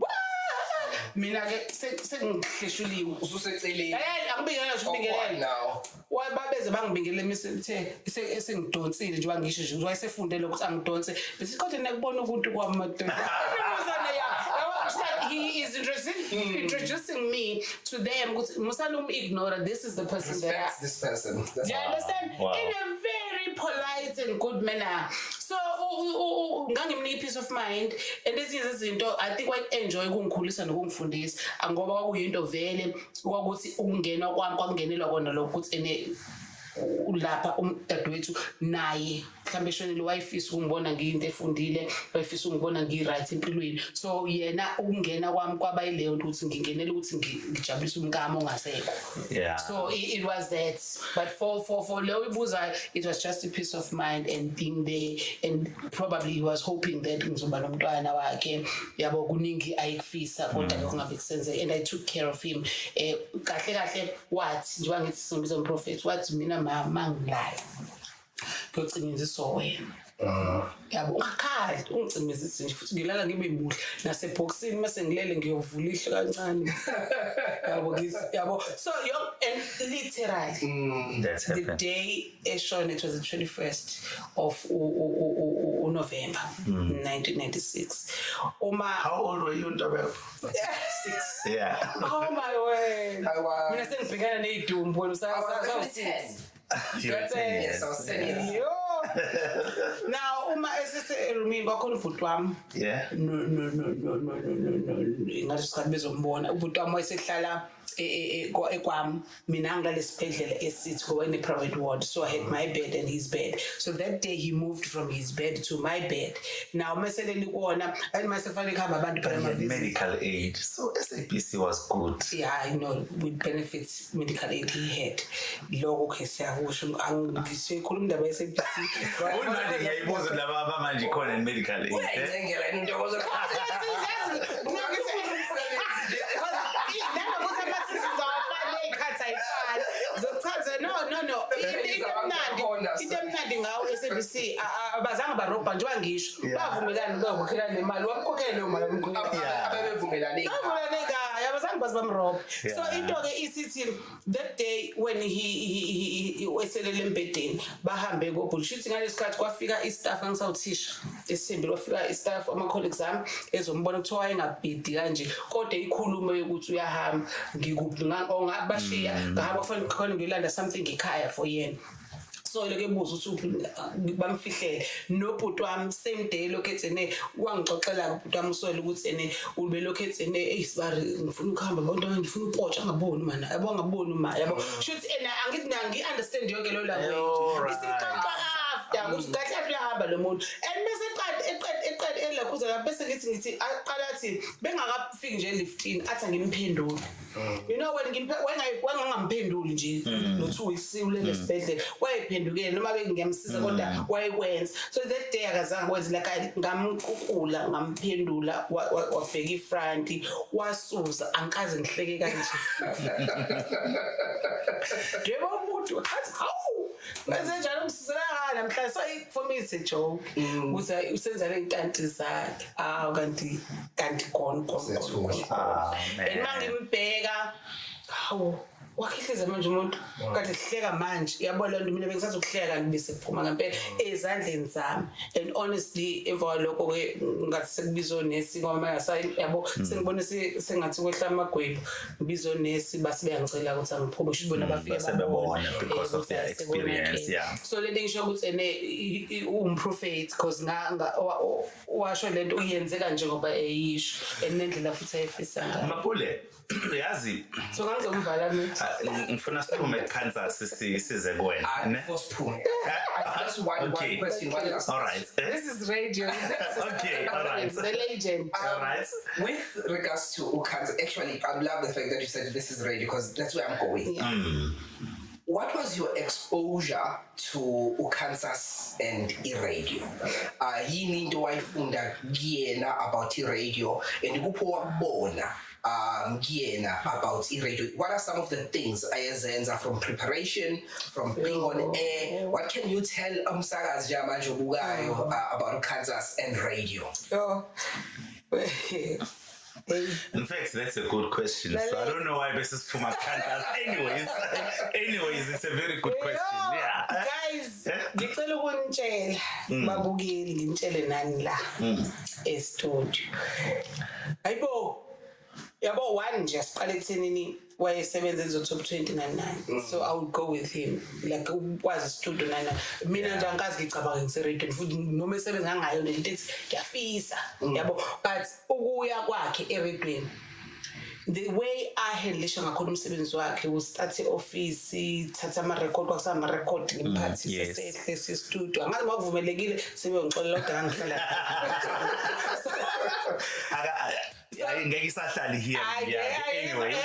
mina ke sengihleshuliwe ususeceleni angibingelela nje ubingelela now babeze bangibingelela emisithe esengidonsile nje bangisho nje wayesefundele ukuthi angidonse bese kodwa nekubona ukuthi kwamadoda he is introducing me to them. Musalum ignore this is the person respects this person. You understand? Wow. In a very polite and good manner. So ngangimnika peace of mind and ezinye izinto I think enjoy ukungikhulisa nokungifundisa ngoba kwakuyinto vele ukuthi ukungena kwami kwangenelwa kona lokho ukuthi ulapha umdadewethu naye mhlambe shonile wayefisa ukungibona ngiyinto efundile wayefisa ukungibona ngiright empilweni so yena ukungena kwami kwaba yileyo ukuthi ngingenele ukuthi ngijabulise umkamo ongasekho so it was that but for leyo ibuza it was just a peace of mind and being there and probably he was hoping that ngizoba nomntwana wakhe yabo kuningi ayikufisa kodwa kungabe kusenze and I took care of him kahle wathi njengoba ngithi simbiza umprofeti wathi mina mama ngilayo ngiyocingiziswa wena yabo ungakhali ungicimezise nje futhi ngilala ngibe muhle naseboxini mase ngilele ngiyovula ihlo kancane yabo so and literally the day Eshon it was the 21st of November 1996 how old were you Ndabel? 6 yeah oh my word mina sengibhekana nezidumbu wena Yes, I was 10 years. Now, erumini kwakhona ubhuti wami. Yeah. No. Ngathi sikhathi bezombona. Ubhuti wami wayesehlala ekwami mina ngalesibhedlela esithi ngoba in a private ward so I had my bed and his bed so that day he moved from his bed to my bed now meseleli kuona and masefane khamba abantu primary medical aid so SABC was good I know with benefits medical aid he had lokho ke siyakusho angisikhuluma indaba yeSABC unani ngiyayibuza laba abamanje khona medical aid ngiyengela into yokuzo no into emnandi ngawo SABC abazange barobha nje wangisho bavumelana bayokhokhela nemali wamkhokhela leyo mali abevumelane abazange bazibamroba so into ke isithi that day when he weselele embedeni bahambe go bullshit ngalesikhathi kwafika istaff angisawuthisha esimbi kwafika istaff ama colleagues ami ezombona kuthiwa ayengabhidi kanje kodwa ikhulumo yokuthi uyahamba ngikuphi ngabashiya ngahamba kufanele ngilanda something ekhaya for yena so loke buza ukuthi bamfihlele nobhuti wami same day lokethene wangixoxela ubhuti wami usole ukuthi ene ube lokethene eyisibari ngifuna ukuhamba bonke ngifuna upotsha angaboni mana yabo angaboni uma yabo shothi ena angithi understand yonke lo language isixoxa after ukuthi kahle uyahamba lo muntu and bese eqeda elakhuza bese ngithi aqala athi bengakafiki nje liftini athi ngimphendule you know when wangamphenduli nje no 2 weeks ulele esibhedlela wayephendukile noma bengiyamsiza kodwa wayekwenza so that day akazange wenze like ngamqukula ngamphendula wabheka ifront wasuza angikaze ngihleke kanje yebo umuntu athi hawu wenze njalo umsizela namhlanje so for me it's a joke ukuthi usenza le ntanti zakhe kanti khona and mangimbheka hawu wakhihleza manje umuntu kade sihleka manje yabona mina bengisazokuhleka ngibise kuphuma ngempela ezandleni zami and honestly emva lokho ke ngathi sekubizwa nesi ngoba yabo sengibone sengathi kwehla amagwebo ngibizwa nesi base beyangicela ukuthi angiphume usho bona bafike babona because of their experience so lento ngisho ukuthi ene umprofeti because washo lento uyenze kanje ngoba eyisho enendlela futhi ayifisa ngayo Mapule yazi so ngizomvala mina ngifuna siphume Kansas size kuwena first point just one question all right this is radio okay all right the legend all right with regards to Kansas actually I love the fact that you said this is radio because that's where I'm going What was your exposure to Kansas and radio? Yini into wayifunda kuyena about radio and kupho wakubona kuyena about radio? What are some of the things ayazenza from preparation, from being on air? What can you tell umsakazi manje obukayo about Kansas and radio? In fact, that's a good question. So I don't know why this is for my country. Anyways, it's a very good question. Yeah. Guys, ngicela ukunitshela babukeli ngintshele nani la e-studio. Yabo one nje siqale ethenini wayesebenza ezo top 20 so I would go with him like ukwazi studio nana mina nje angikazi ngicabanga ngiseradio futhi noma esebenza ngayo lento ethi ngiyafisa yabo but ukuya kwakhe eradweni the way I handle ngakhona umsebenzi wakhe ustart office thatha ama record kwasama record ngiphathi se studio angazi makuvumelekile sebe ngixolela kodwa ngihlala ngeke isahlali here anyway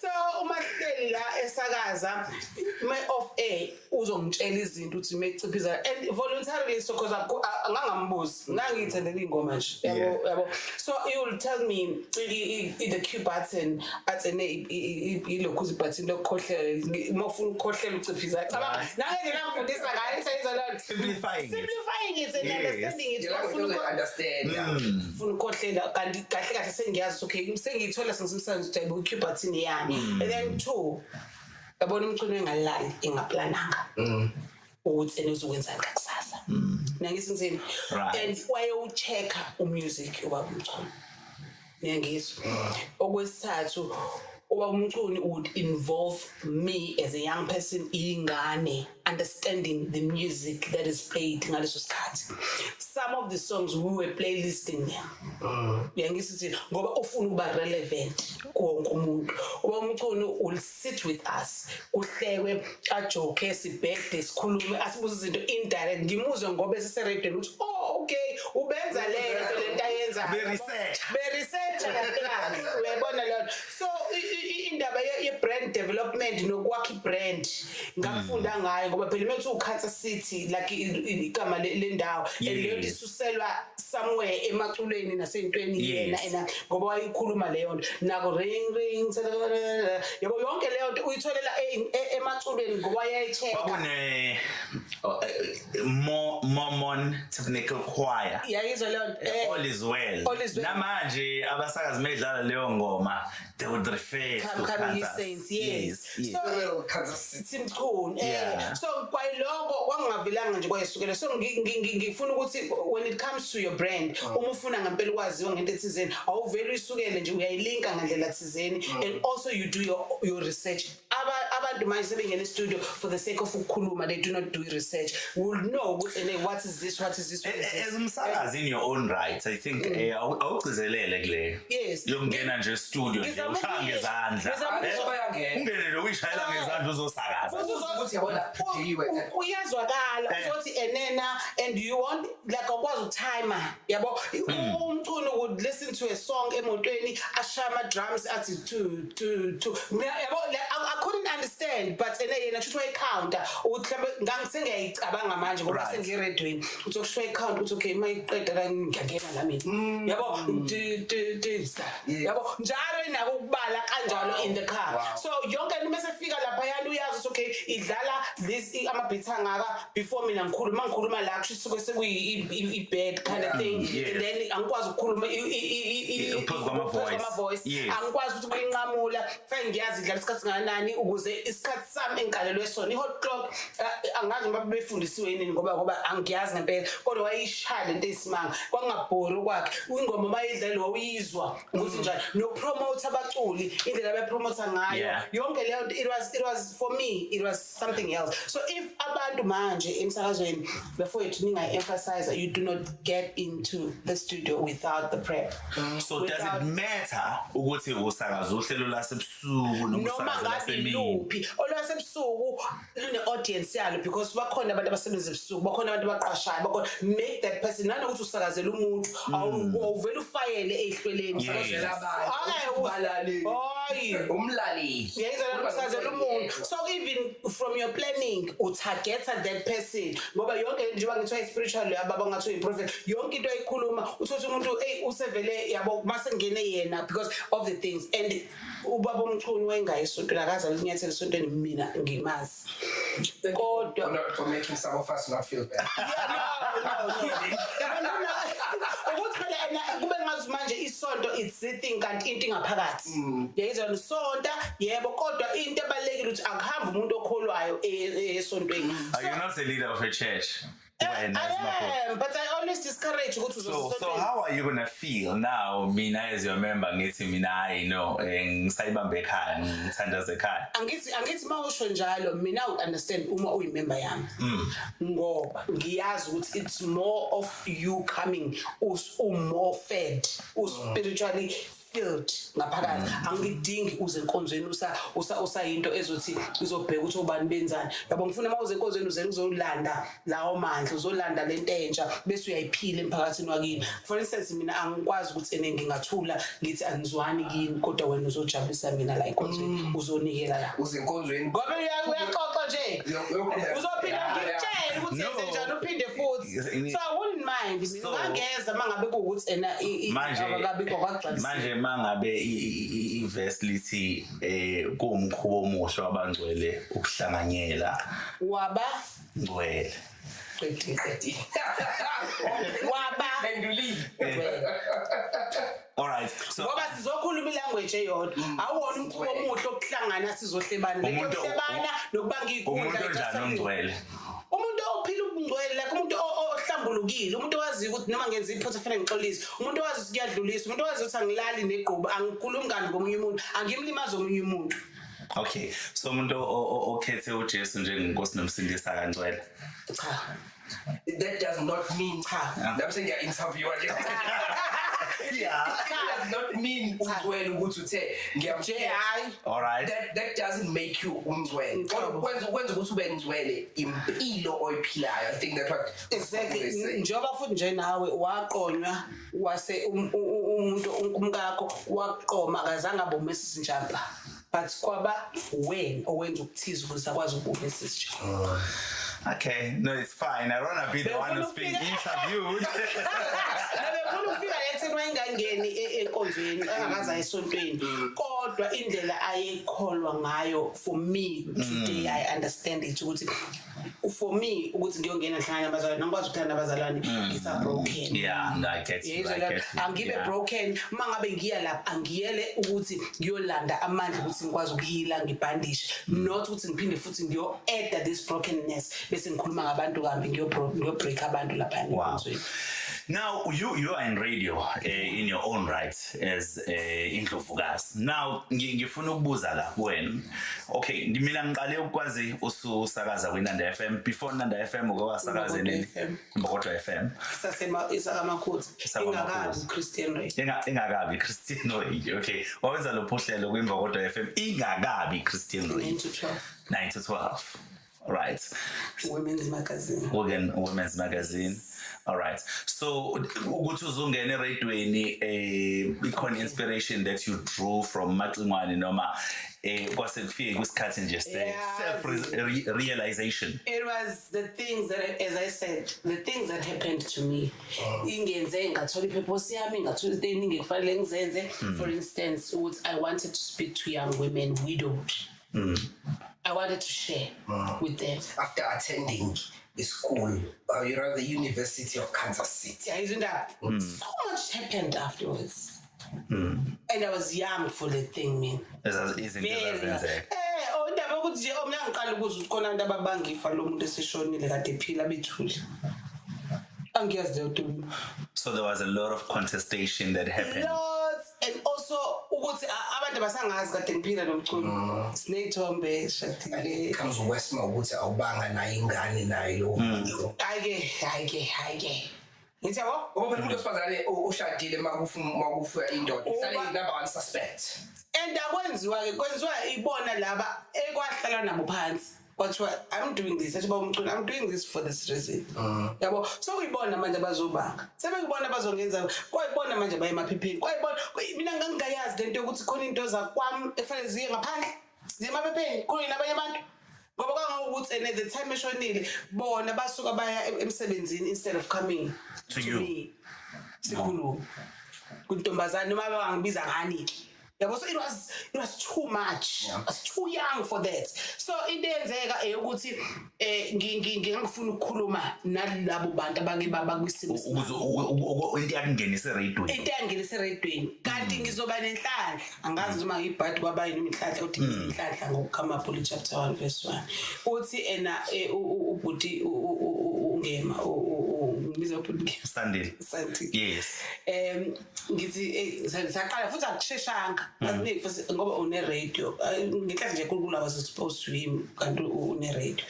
so umahleli la esakaza my off air uzongitshela izinto uthi meciphiza and voluntarily so because angangambuzi ngangithendela ingoma nje yabo so you will tell me the cue button athene ilokhuzi button lokhohlela mawufuna ukhohlela uciphiza cha nangeke ngafundisa ngayo sayizolala simplifying it and understanding it understand funa ukhohlela kanti kahle sengiyazi okay sengithola sengisemsanje type u cue button yami and then two yabona umculo engalali ingaplananga ukuthi enizokwenza kusasa nangisenzeni and waye uchecka umusic ubaba umculo ngiyangizwa okwesithathu ubaba umculo would involve me as a young person ingane understanding the music that is played ngaleso sikhathi some of the songs we were playlisting them ngiyangisithi ngoba ufuna ukuba relevant konke umuntu ubaba umculo will sit with us uhlekwe ajoke sibhede sikhulume asibuze izinto indirect ngimuzwe ngoba eseseradio ukuthi okay ubenza lento ayenza be research kahle uyabona lona so indaba ye brand development nokwakha brand ngakufunda ngayo ngoba phela manje uKansas City like igama lendawo leyo lisuselwa somewhere emaculweni nasentweni yena ngoba wayikhuluma leyo nto nako ring yabo yonke leyo nto uyitholela emaculweni ngoba yayicheck bakune Mormon technical choir yayizwa leyo nto all is well namanje abasakazi medlala leyo ngoma they would refer to Kansas Saints yes so Kansas City Mchunu so kwayiloko kwangavilanga nje kwayisukela so ngifuna ukuthi when it comes to your brand uma ufuna ngempela ukwaziwa ngento ethizeni awuveli usukele nje uyayilinka ngandlela thizeni and also you do your research abantu manje sebengena e-studio for the sake of ukukhuluma they do not do research will know ukuthi what is this as umsakazi in your own right I think awugcizelele kule yokungena nje studio nje ushaya ngezandla ungene lokuyishayela ngezandla uzosakaza ukuthi yabona phutheliwe uyazwakala uzothi enena and you want like akwazi utimer yabo umculo would listen to a song emotweni ashama drums athi 2 yabo I couldn't understand but yena kusho counter ukuthi ngangisengiyicabanga manje ngoba sengiredweni uthi kusho count uthi okay mayiqeda la ngiyangena la mina yabo yabo njalo inako ukubala kanjalo in the car so yonke into mesefika lapha yana uyazi okay idlala this ama-beats angaka before mina ngikhuluma la kusuke sekuyi bad kind of thing and then angikwazi ukukhuluma voice angikwazi ukuthi kuyinqamula fanele ngiyazi idlala isikhathi singanani ukuze isikhathi sami engikalelwe sona i-hot clock angazi ngoba befundisiwe yini ngoba angiyazi ngempela kodwa wayishaya lento eyisimanga kwangabhori kwakhe ingoma mayidlale wawuyizwa ukuthi njani no promote abaculi indlela abapromote ngayo yonke leyo it was for me it was something else so if abantu manje emsakazweni before you tuninga emphasize you do not get into the studio without the prep so does it matter ukuthi usakaza uhlelo lasebusuku nokusakaza lasemini luphi olwasebusuku line audience yalo because bakhona abantu abasebenza ebusuku bakhona abantu abaqashayo bakhona make that person nanokuthi usakazela umuntu awuvela ufayele ehleleni usakazela abantu umlaleli yayizona usakazela umuntu so even from your planning utarget that person ngoba yonke njengoba ngithiwa spiritual yababa ngathi prophet yonke into ayikhuluma uthothi umuntu usevele yabo masengene yena because of the things and ubaba umchunu wengayo isonto lakaza linyathelo isontweni mina ngimazi For making some of us not feel bad. Kube ngathi manje isonto it's a thing kanti into ingaphakathi. Yezona sonta yebo kodwa into ebalekile ukuthi akuhamba umuntu okholwayo esontweni. Are you not the leader of a church? I am, but I always discourage ukuthi So how are you gonna feel now? Mina as your member ngithi mina I know ngisayibambe ekhaya ngithandaze ekhaya. Angithi mawusho njalo mina I understand uma uyimember yami. Ngoba ngiyazi ukuthi it's more of you coming more fed, spiritually filled ngaphakathi. Angidingi uze enkonzweni usayinto ezothi izobheka ukuthi ubani benzani. Yabo ngifuna mawuze enkonzweni uzolanda lawo mandla, uzolanda lento entsha bese uyayiphila emphakathini wakini. For instance mina angikwazi ukuthi ngingathula ngithi anizwani kini kodwa wena uzojabulisa mina la enkonzweni uzonikela la. Uze enkonzweni ngoba uyaxoxa nje. Uzophinda ngikutshela ukuthi yenze njani uphinde futhi. So I wouldn't mind ngingangeza mangabe kuukuthi abakabikho kwagcwalisa. Manje mangabe iverse lithi kuwumkhubo omusha wabangcwele ukuhlanganyela waba ngcwele waba all right so ngoba sizokhuluma ilanguage eyodwa awuwona umkhubo omuhle okuhlangana sizohlebana ukuhlebana nokubanga ikhulu umuntu onjani ongcwele umuntu ophila ubungcwele like umuntu ohlambulukile umuntu owazi ukuthi noma ngenza iphutha fanele ngixolise umuntu owazi ukuthi kuyadlulisa umuntu owazi ukuthi angilali negqubu angikhulumi ngani ngomunye umuntu angimlimaza omunye umuntu. Okay so umuntu okhethe uJesu njengenkosi nomsindisi akangcwele. Cha. That does not mean I'm saying you're interviewer. Yeah. That does not mean ungcwele ukuthi uthe ngiyamjaya. All right. That doesn't make you ungcwele. Kwenza ukuthi ube ngcwele impilo oyiphilayo. I think that's what exactly. Njoba futhi nje nawe waqonywa wase umuntu umkakho waqoma akazange abomisa isinjamba. But kwaba when owenza ukuthiza ukuthi akwazi ukubomisa isinjamba. Okay, no, it's fine. I don't want to be the one who's being interviewed. Kodwa indlela ayikholwa ngayo for me today I understand it ukuthi for me ukuthi ngiyongena hlangana nabazalwane ngikwazi ukuhlangana nabazalwane ngisa broken. Yeah, no, I get you. Angibe broken mangabe ngiya lapha angiyele ukuthi ngiyolanda amandla ukuthi ngikwazi ukuhila ngibandishe not ukuthi ngiphinde futhi ngiyo add this brokenness bese ngikhuluma ngabantu kambi ngiyo break abantu lapha enkonzweni. Now you are in radio in your own right as Indlovukazi. Now ngifuna ukubuza la wena. Okay, mina ngiqale ukwazi usakaza kwiNanda FM before Inanda FM ukwasakaza nini? Imbokodo FM. Isakamakhosi ingakabi Christian radio. Ingakabi Christian radio. Okay. Wawenza lo phuhlelo kwiMbokodo FM ingakabi Christian radio. 9 to 12. All right. Women's magazine. Women's magazine. All right. So ukuthi uzungene eradweni ikhona inspiration that you drew from Macingwane noma kwase kufike kusikhathi nje self realization. It was the things that, as I said, the things that happened to me. Ingenze ngathola ipurpose yami ngathola izinto eziningi kufanele ngizenze. For instance, I wanted to speak to young women widowed. I wanted to share with them. After attending the school, the University of Kansas City. Isn't that? So much happened afterwards. And I was young for the thing, man. Very young. Indaba ukuthi nje mina ngiqala ukuzwa ukuthi khona abantu ababangifa lo muntu eseshonile kade ephila bethule. Angiyazi leyo. So there was a lot of contestation that happened. Lots, and also ukuthi abantu basangazi kade ngiphila nomculo. Sineyithombe shadile. Comes Westma ukuthi awubanga naye ingane naye lo muntu. Hayke. Ngithi yabo? Umuntu osifazane oshadile makufa indoda. Ihlale number one suspect. And kwenziwa ibona laba ekwahlala nabo phansi. But I'm doing this. I'm doing this for this reason. Yabo. So uyibona manje abazobanga. Sebekubona bazongenza. Kwayibona manje baye emaphepheni. Kwayibona mina ngangingayazi lento ukuthi khona into zakwami efanele ziye ngaphandle. Ziye emaphepheni. Khona nabanye abantu. Ngoba kangokuthi and at the time eshonile bona basuka baya emsebenzini instead of coming to me. Sikhuluma. Kuntombazana noma bangibiza ngani. yabo, so it was too much. I was too young for that. So into eyenzeka ukuthi ngingafuna ukukhuluma nalabo bantu abakwisimo into yakungenisa eradweni. Into yangenisa eradweni kanti ngizoba nenhlanhla angazi noma ngibhadi kwabayi noma inhlanhla uthi inhlanhla ngokuKamapuli chapter 1 verse 1 uthi ena ubhuti ungema ngizophuthi Sandile. Yes. Ngithi saqala futhi akusheshanga ngathi ngoba une radio ngenhlanhla nje kulula was supposed to him kanti une radio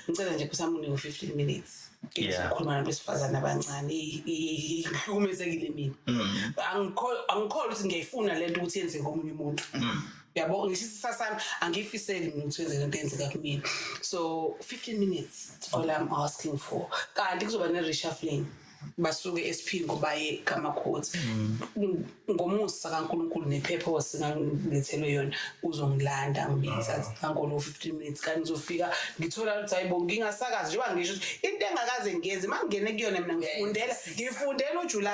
ngicela nje kusamuni ngo15 minutes ukukhuluma nabesifazana abancane ihlukumezekile mina angikholwa ukuthi ngiyayifuna lento ukuthi yenze ngomunye umuntu yabo ngisisa sami angifiseli mina ukuthi yenze lento yenze kumina so 15 minutes that's all I'm asking for kanti kuzoba ne reshuffling basuke SP ngobaye kaMakhoti ngomusa kaNkulunkulu nepurpose ngangithelwe yona uzongilanda ngibiza ngangolo 15 minutes kanti ngizofika ngithola ukuthi hayibo ngingasakazi njengoba ngisho into engakaze ngiyenze mangene kuyona mina ngifundela uJuly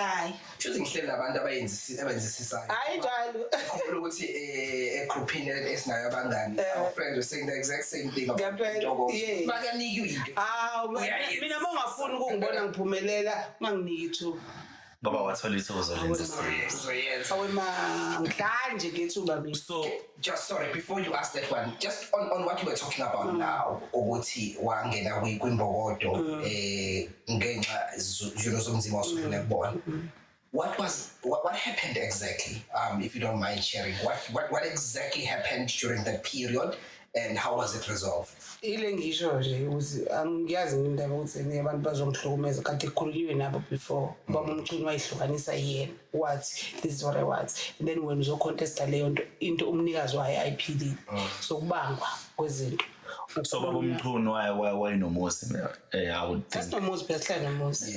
futhi ngihleli nabantu abenzisisayo hayi njalo khona ukuthi egroupini esinayo abangani our friends were saying the exact same thing about bakaniki into mina mangafuni ukungibona ngiphumelela manginithi ngoba wathola ithuzo lenza so nganje ngethuba mina so just sorry before you ask that one just on what you were talking about now ukuthi wangena kwimbokodo ngenxa zomzimba osukela kubona what happened exactly if you don't mind sharing what exactly happened during that period and how was it resolved? Ile ngisho nje ukuthi angiyazi indaba ukuthi abantu bazongihlukumeza kanti kukhululiwe nabo before baba Mchunu wayihlukanisa yena wathi this is what I want and then when uzo contesta leyo into umnikazi wayo ayiphili so kubangwa kwezinto so baba Mchunu wayinomuzi I would think that's no muzi phela nomuzi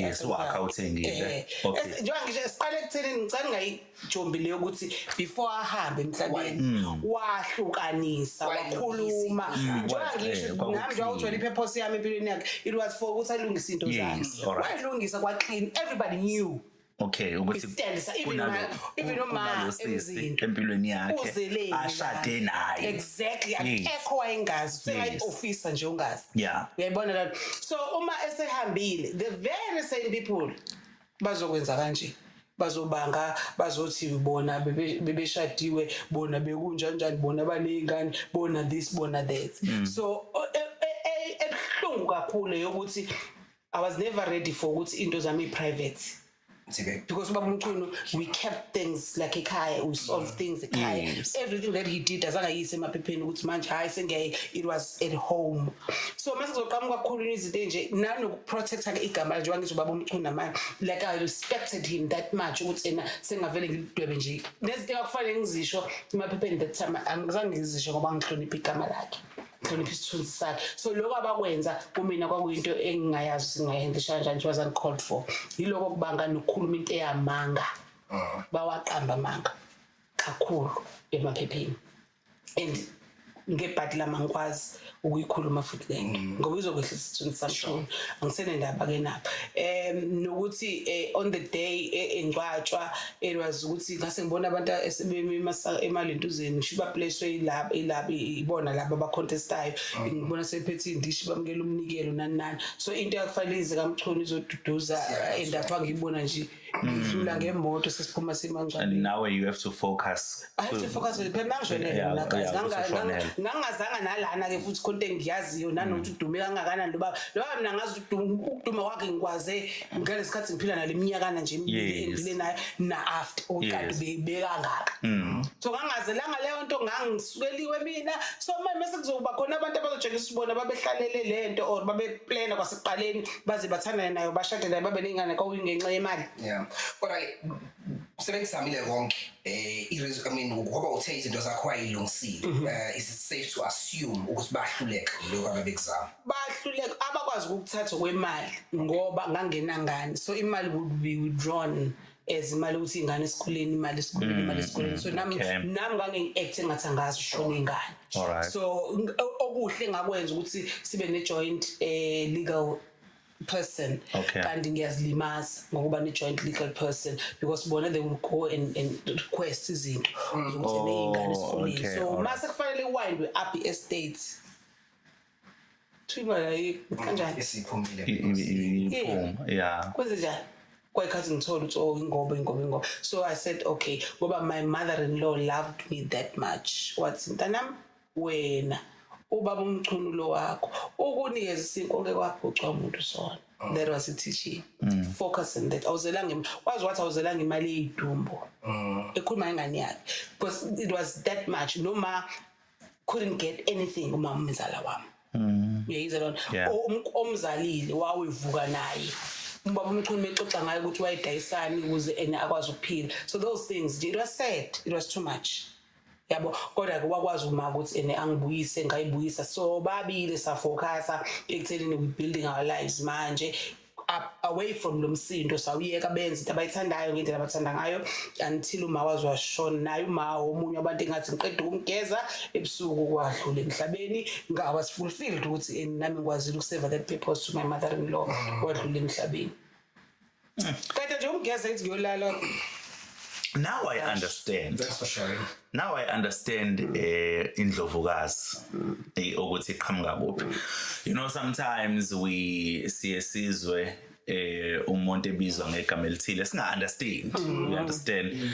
yes wakha uthengile okay njengoba ngisho siqale ekuthenini ngicela ngayijombileyo ukuthi before ahambe emhlabeni wahlukanisa wakhuluma njengoba ngisho nami nje awuthola ipurpose yami empilweni yakhe it was for ukuthi alungise into zakhe walungisa kwa clean everybody knew okay ukuthi even uma empilweni yakhe ashade naye exactly akekho wayengazi sekayi officer nje ungazi uyayibona la so uma esehambile the very same people bazokwenza kanje bazobanga bazothi bona bebeshadiwe bona bekunjanjani bona banezingane bona this bona that so ebuhlungu kakhulu yokuthi I was never ready for ukuthi into zami private because Baba Mchunu we kept things like ekhaya we solved things ekhaya everything that he did azangayise emaphepheni ukuthi manje hayi sengiyaye it was at home so mase kuzoqhamuka kakhulu izinto nje nanokuprotecta ke igama nje wangithi Baba Mchunu namanje like I respected him that much ukuthi ena sengavele ngilidwebe nje nezinto akufanele ngizisho emaphepheni that time angizange ngizisho ngoba ngihlonipha igama lakhe ngihlonipha isithunzi sakhe so lokho abakwenza kumina kwakuyinto engingayazi singayenza kanjani it was uncalled for yiloko kubanga nokukhuluma into eyamanga bawaqamba amanga kakhulu emaphepheni and ngebhadi lama ngikwazi ukuyikhuluma futhi lento ngoba izokwehlisa isithunzi sami angisene ndaba ke napha nokuthi on the day engcwatshwa it was ukuthi ngase ngibona abantu esebemasa emalentuzeni ngisho baplace ilaba ibona laba abacontestayo ngibona sephethe indishi bamukela umnikelo nani so into yakufanele ize kaMchunu izoduduza endapha ngibona nje ngidlula ngemoto sesiphuma semanjani and now you have to focus I have to focus on phela ngishonele nakazi ngangazanga nalana ke futhi konke engiyaziyo nanokuthi udume kangakanani loba mina ngazi ukuduma kwakhe ngikwaze ngalesikhathi ngiphila naleminyakana nje empilweni nayo na after ukanti bekangaka so ngangazelanga leyo nto ngangisukeliwe mina so mase kuzokuba khona abantu abazojekisa ubona babehlalele lento or babeplana kwasekuqaleni baze bathandane nayo bashade nayo babe nengane kwawingenxa yemali kodwa sebenzamile konke I mean ngoba uthe izinto zakho ayilungisile is it safe to assume ukuthi bahluleka lokho ababekuzama bahluleka abakwazi ukuthatha kwemali ngoba ngangenangani so imali would be withdrawn as imali ukuthi ingane esikoleni imali esikoleni so nami ngangi-act engathi angazi ushona ingane so okuhle ngakwenza ukuthi sibe ne joint legal person. Okay. Kanti ngiyazilimaza ngokuba ne-joint legal person because bona they will go and request izinto zokuthi ney'ngane esikoleni. Okay, So alright. mase kufanele iwindwe up i-estate. Kanjani? Iphuma, yeah. Kwenze njani? Kwayikhathi ngithola ukuthi ingoba. So I said, okay, ngoba my mother-in-law loved me that much. Wathi mntanami wena ubaba Mchunu lo wakho ukunikeza isinkonke kwaphucwa umuntu sona. That was a teaching. Focus on that. Wazi awuzelanga imali eyidumbo. Ekhuluma ingane yakhe. Because it was that much. Noma couldn't get anything uma umzala wami. Yeah. Omzalile wawevuka naye. Ubaba Mchunu mexoxa ngayo ukuthi wayedayisani ukuze akwazi ukuphila. So those things, it was sad. It was too much. Yabo kodwa ke wakwazi uma ukuthi angibuyise ngayibuyisa. So babili safocasa ekutheleni we building our lives manje away from lo msindo sawuyeka benza into abayithandayo ngendlela abathanda ngayo until uma wazi washona naye uma omunye abantu engathi ngiqeda ukumgeza ebusuku kwadlula emhlabeni ngawas fulfilled ukuthi nami ngikwazile ukuseva that purpose to my mother-in-law wadlula emhlabeni. Kanti nje umgeza ethi ngiyolala. Now I understand. Thanks for sharing. Now I understand Indlovukazi ukuthi iqhamuka kuphi. You know, sometimes we see isizwe umuntu ebizwa ngegama elithile singa understand. We understand.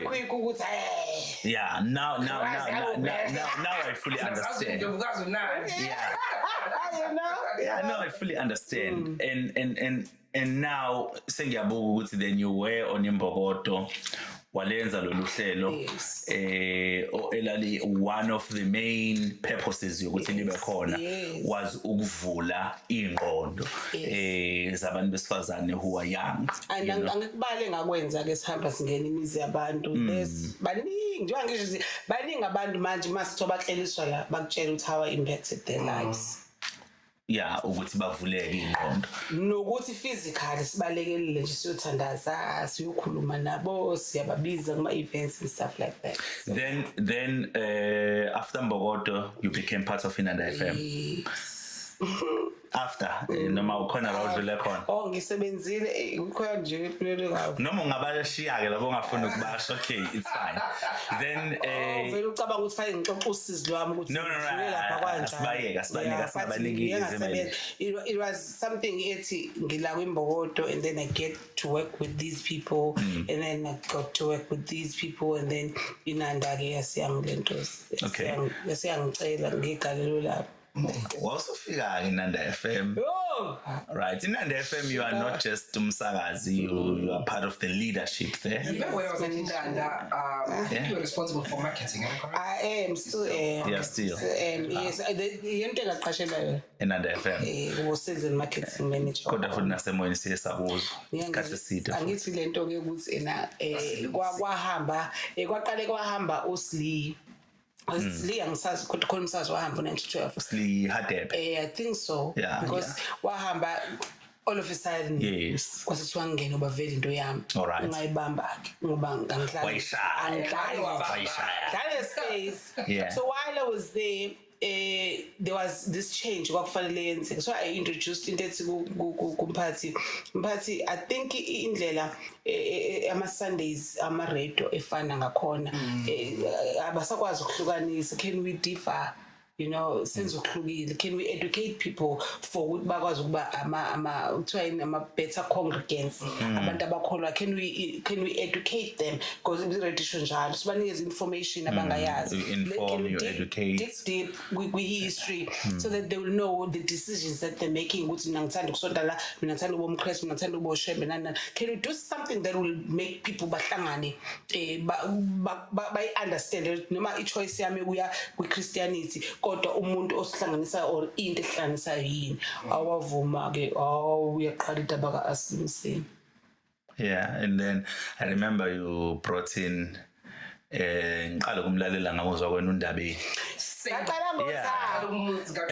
Quick ukuthi Yeah, now I fully understand. Yeah, now I fully understand. And now sengiyabuka ukuthi then you were on Imbokodo walenza lolu hlelo elali one of the main purposes yokuthi libe khona was ukuvula ingqondo zabantu besifazane who are young. And angikubale ngakwenza ke sihamba singena imizi yabantu baningi njengoba ngisho baningi abantu manje masithoba bakleliswa la bakutshela ukuthi how impacted their lives. Yeah, ukuthi bavuleke ingqondo. Nokuthi physically sibalekelile nje siyothandaza, siyokhuluma nabo, siyababiza kuma events and stuff like that. So, then after Mbokodo you became part of Inanda FM. Yes. After noma ukhona la udlule khona. Ngisebenzile ukhona nje empilweni ngawo. Noma ungabashiya ke labo ongafuna ukubasho, okay, it's fine. Then vele ucabanga ukuthi fanele ngixoxe usizi lwami ukuthi lapha kanjani. Asibayeke. It was something ethi ngila kwiMbokodo and then I get to work with these people and then I got to work with these people and then Inanda ke yasiyangilentos. Okay. Yasiyangicela ngegalelo lapho. Wasufika Inanda FM. Right, Inanda FM, you are not just umsakazi, you are part of the leadership there. Remember when I was at Inanda, I think you were responsible for marketing, am I correct? I am, still am. Yeah, still. Yes, yento engaqashela yona. Inanda FM. Was in marketing manager. Kodwa futhi nasemoyeni siyasabuza. Isikhathi eside. Angithi lento ke ukuthi kwahamba kwaqale uSlee. Lee angisazi kodwa khona umsazi wahamba ngo-1912. Lee Hadeb. I think so. Yeah, because wahamba all of a sudden. Yes. Kwasithiwa ngene uba vele into yami. Alright. Ungayibamba ke ngoba ngihlala. Wayishaya. Space. Yeah. So while I was there, there was this change kwakufanele yenzeke. So I introduced into ethi kumphathi I think indlela ama Sundays ama radio efana ngakhona abasakwazi ukuhlukanisa. Can we differ? You know, senze ukuhlukile. Can we educate people for ukuthi bakwazi ukuba ama better congregants abantu abakholwa? Can we educate them because i-radio njalo sibanikeza information abangayazi. Inform you, educate. Dig deep with history so that they will know the decisions that they're making. Ukuthi mina ngithanda ukusonda la, mina ngithanda ukuba umKristu, mina ngithanda ukuba uShembe nana. Can we do something that will make people bahlangane ba understand noma i-choice yami kuya kwi-Christianity kodwa umuntu osihlanganisa or into ehlanganisa yini awavuma ke uyaqala indaba kaAslimseni. Yeah, and then I remember you brought in ngiqala kumlalela ngamuzwa kwenu uNdabeni. Ngaqala ngoThabo.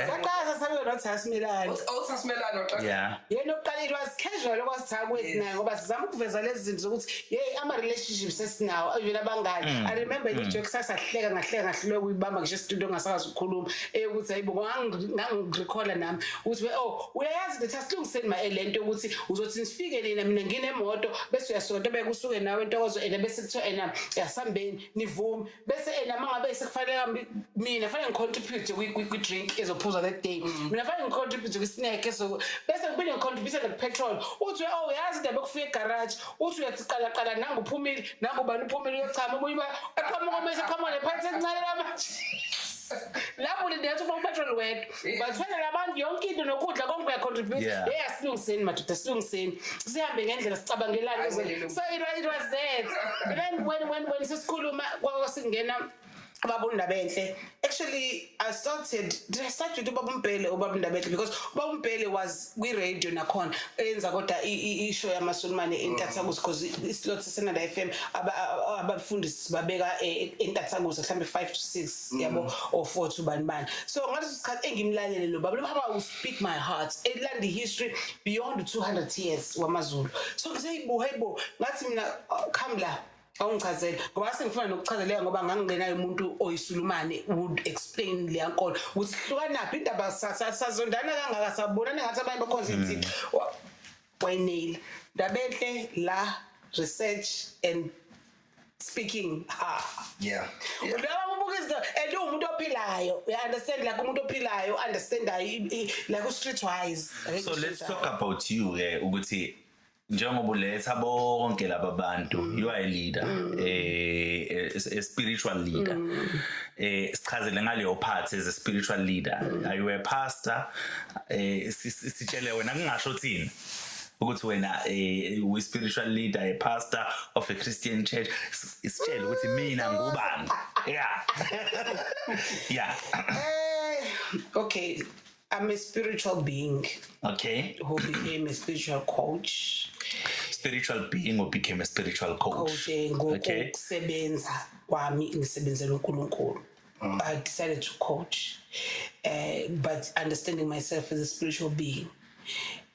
Ngaqala sasabe noThasi Milano. Othas Milano. Yeah. Yena oqala it was casual okwasithaka kwethu naye ngoba sizama ukuveza lezi zinto zokuthi hey ama relationships esinawo even abangani. I remember ijoke sasahleka ngahleka ukuyibamba ngisho studio ngasakazi ukukhuluma ukuthi hayibo ngangirecalla nami ukuthi uyayazi the task lungiseni ma elento ukuthi uzothi sifike nina mina nginemoto bese uyasonto bekusuke nawe intokozo bese kuthiwa yasambeni nivume bese mangabe sekufanele mina fanele ngicontribute kwi-drink ezophuza that day mina fanele ngicontribute kwi-snack bese kubile ngicontribute ne-petrol uthi yazi indaba yokufika egarage uthi uyathi nangu uphumile nangu ubani uphumile uyochama omunye aqhamuka mase aqhamuka nephansi encane lamanje lapho linethu for petrol wet bathwele abantu yonke into nokudla konke kuyacontribute asilungiseni madoda asilungiseni sihambe ngendlela sicabangelana so it was that and then when sesikhuluma kwasingena babundaba enhle actually I started with babundaba enhle because babundaba was radio nakhona enza kodwa ishow yamaSulumane eNtathakusa because islot seNanda FM abafundisi babeka eNtathakusa mhlambe 5 to 6 yabo or 4 to bani so ngaleso sikhathi engimlalele lo baba will speak my heart elandi history beyond 200 years wamaZulu so ngiseyibo ngathi mina come la awungichazela ngoba sengifuna nokuchazeleka ngoba ngangingenayo umuntu oyisulumane would explain le yankolo ukuthi hlukanaphi indaba sazondana kangaka sabonana ngathi abantu bakhonzithi wayinela ndabenhle la research and speaking udaba ubuka izinto umuntu ophilayo you understand like umuntu ophilayo understandayo like streetwise so let's talk about you ukuthi njengoba uletha bonke laba bantu you are a leader a spiritual leader sichazele ngaleyo part as a spiritual leader are you a pastor sitshele wena kungasho uthini ukuthi wena we spiritual leader a pastor of a Christian church isitshele ukuthi mina ngubani yeah okay I'm a spiritual being who became a spiritual coach. Spiritual being who became a spiritual coach. Ngokusebenza kwami ngisebenzela uNkulunkulu. I decided to coach, but understanding myself as a spiritual being.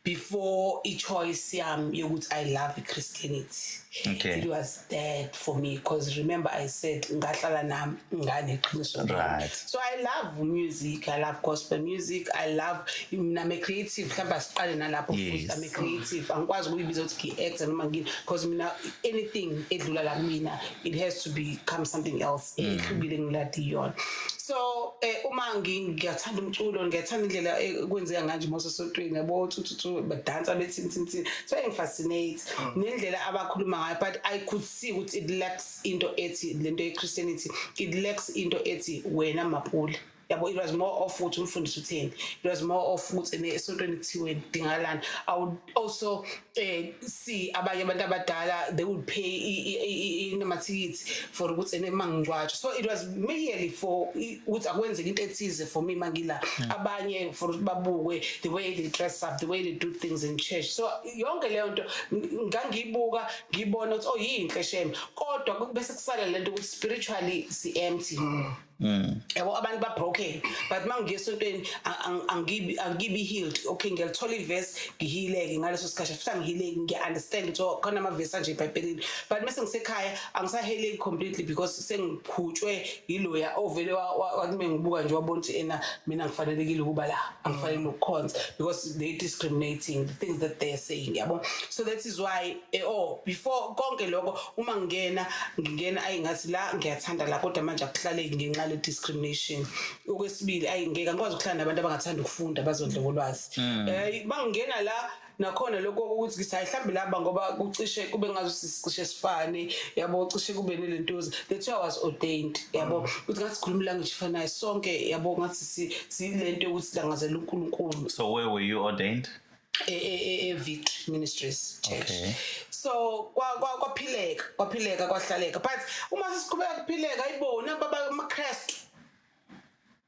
Before a choice yokuthi I love Christianity. It was that for me because remember I said ngahlala nami ngane iqiniso. Right. So I love music, I love gospel music, I love I'm a creative mhlamba siqale nalapho futhi I'm a creative angikwazi ukuyibiza ukuthi ngi-act noma ngini because mina anything edlula la mina it has to become something else ehlukile ngiladiyon. So uma ngiyathanda umculo ngiyathanda indlela ekwenzeka kanje mososontweni yabo tutu badansa bethintinthi so ngifascinate nendlela abakhuluma ngayo but I could see ukuthi it lacks into ethi lento ye-Christianity it lacks into ethi wena Mapule yabo it was more of ukuthi umfundisi utheni it was more of ukuthi esontweni kuthiwe dingalana I would also see abanye abantu abadala they would pay inamathikiti for ukuthi mangingcwatshe so it was merely for ukuthi akwenzeke into ethize for me mangila abanye for babukwe the way they dress up the way they do things in church so yonke leyo nto ngangiyibuka ngibona ukuthi yinhle shem kodwa bese kusala lento ukuthi spiritually si empty yabo abantu ba broken but mangiyesontweni angibe healed okay ngiyalithola iverse ngihileke ngaleso sikhathi futhi ngihileke ngiunderstand ukuthi khona ama verse anje eBhayibhelini but mase ngisekhaya angisahileki completely because sengiphutshwe yiloya ovele wakume ngibuka nje wabona ukuthi mina ngifanelekile ukuba la angifanele ukukhonza because they discriminating the things that they are saying yabo so that is why before konke lokho uma ngingena ayingathi la ngiyathanda la kodwa manje akuhlaleki ngenxa le discrimination okwesibili ayingeke angikwazi ukuhlala nabantu abangathanda ukufunda bazodla kolwazi bangena la nakhona lokho ukuthi ngisayihlambi laba ngoba kucishe kube ngazo sicishe sifane yabo ucishe kube nelentozi the two was ordained yabo ukuthi ngathi sikhuluma language fanayo sonke yabo ngathi silento ukuthi langazela uNkulunkulu. So where were you ordained? Victory Ministries Church. So kwaphileka kwahlaleka but uma sisiqhubeka kuphileka ayibona baba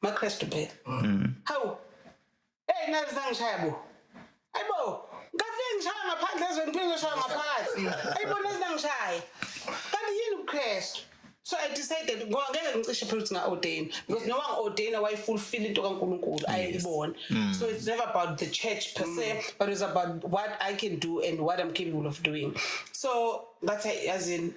maKristu phela hawu nazi ngishayabo ayibo ngafike ngishaya ngaphandle ezweni phela ngishaya ngaphakathi ayibona ezingishaya kanti yini uKristu So I decided ngeke ngicishe phela nga-ordain because no one ordain awayifulfill into kaNkulunkulu ayibona. So it's never about the church per se, but it's about what I can do and what I'm capable of doing. So that's as in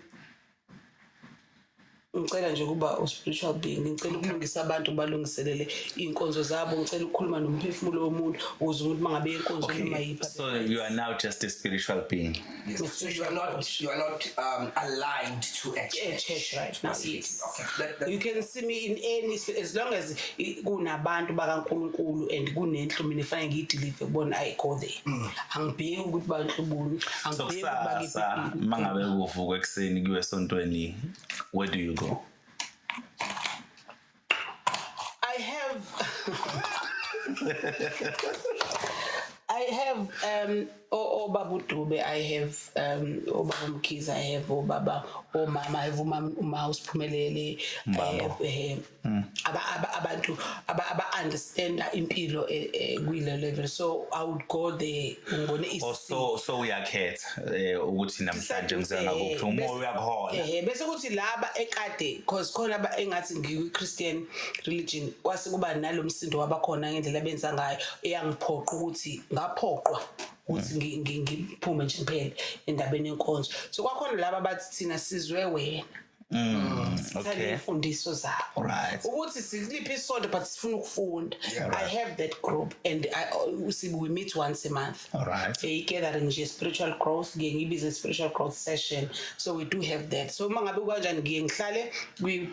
ngicela nje kuba spiritual being, ngicela ukulungisa abantu balungiselele inkonzo zabo, ngicela ukukhuluma nomphefumulo womuntu ukuze umuntu mangabe inkonzo noma yipha. So you are now just a spiritual being. Yes. So you are not aligned to a church right now. Yes. Okay. You can see me in any, as long as kunabantu bakaNkulunkulu and kunenhlo mina efanele ngiyideliver bona I go there. Angibheki ukuthi banhlubuni, angibheki ukuthi mangabe uvuka ekseni kuye esontweni, where do you go? I have Obaba Dube, I have Obaba Mkhize, I have Obaba Mama, I have Uma Usiphumelele, I have abantu aba understand impilo kwile level, so I would go there ngibone so uyakhetha ukuthi namhlanje ngizanga kuphi umoya uyakhona bese kuthi laba ekade because khona aba engathi ngiyi-Christian religion kwase kuba nalomsindo wabakhona ngendlela benza ngayo eyangiphoqa ukuthi ngaphoqwa ukuthi ngiphume nje kuphela endabeni yenkonzo. So kwakhona laba bathi thina sizwe wena okay, imfundiso zabo right ukuthi siliphi isonto but sifuna ukufunda. I have that group and we meet once a month. All right. Gathering nje spiritual growth, ngiyibiza spiritual growth session, so we do have that. So mangabe kanjani ngihlale kwi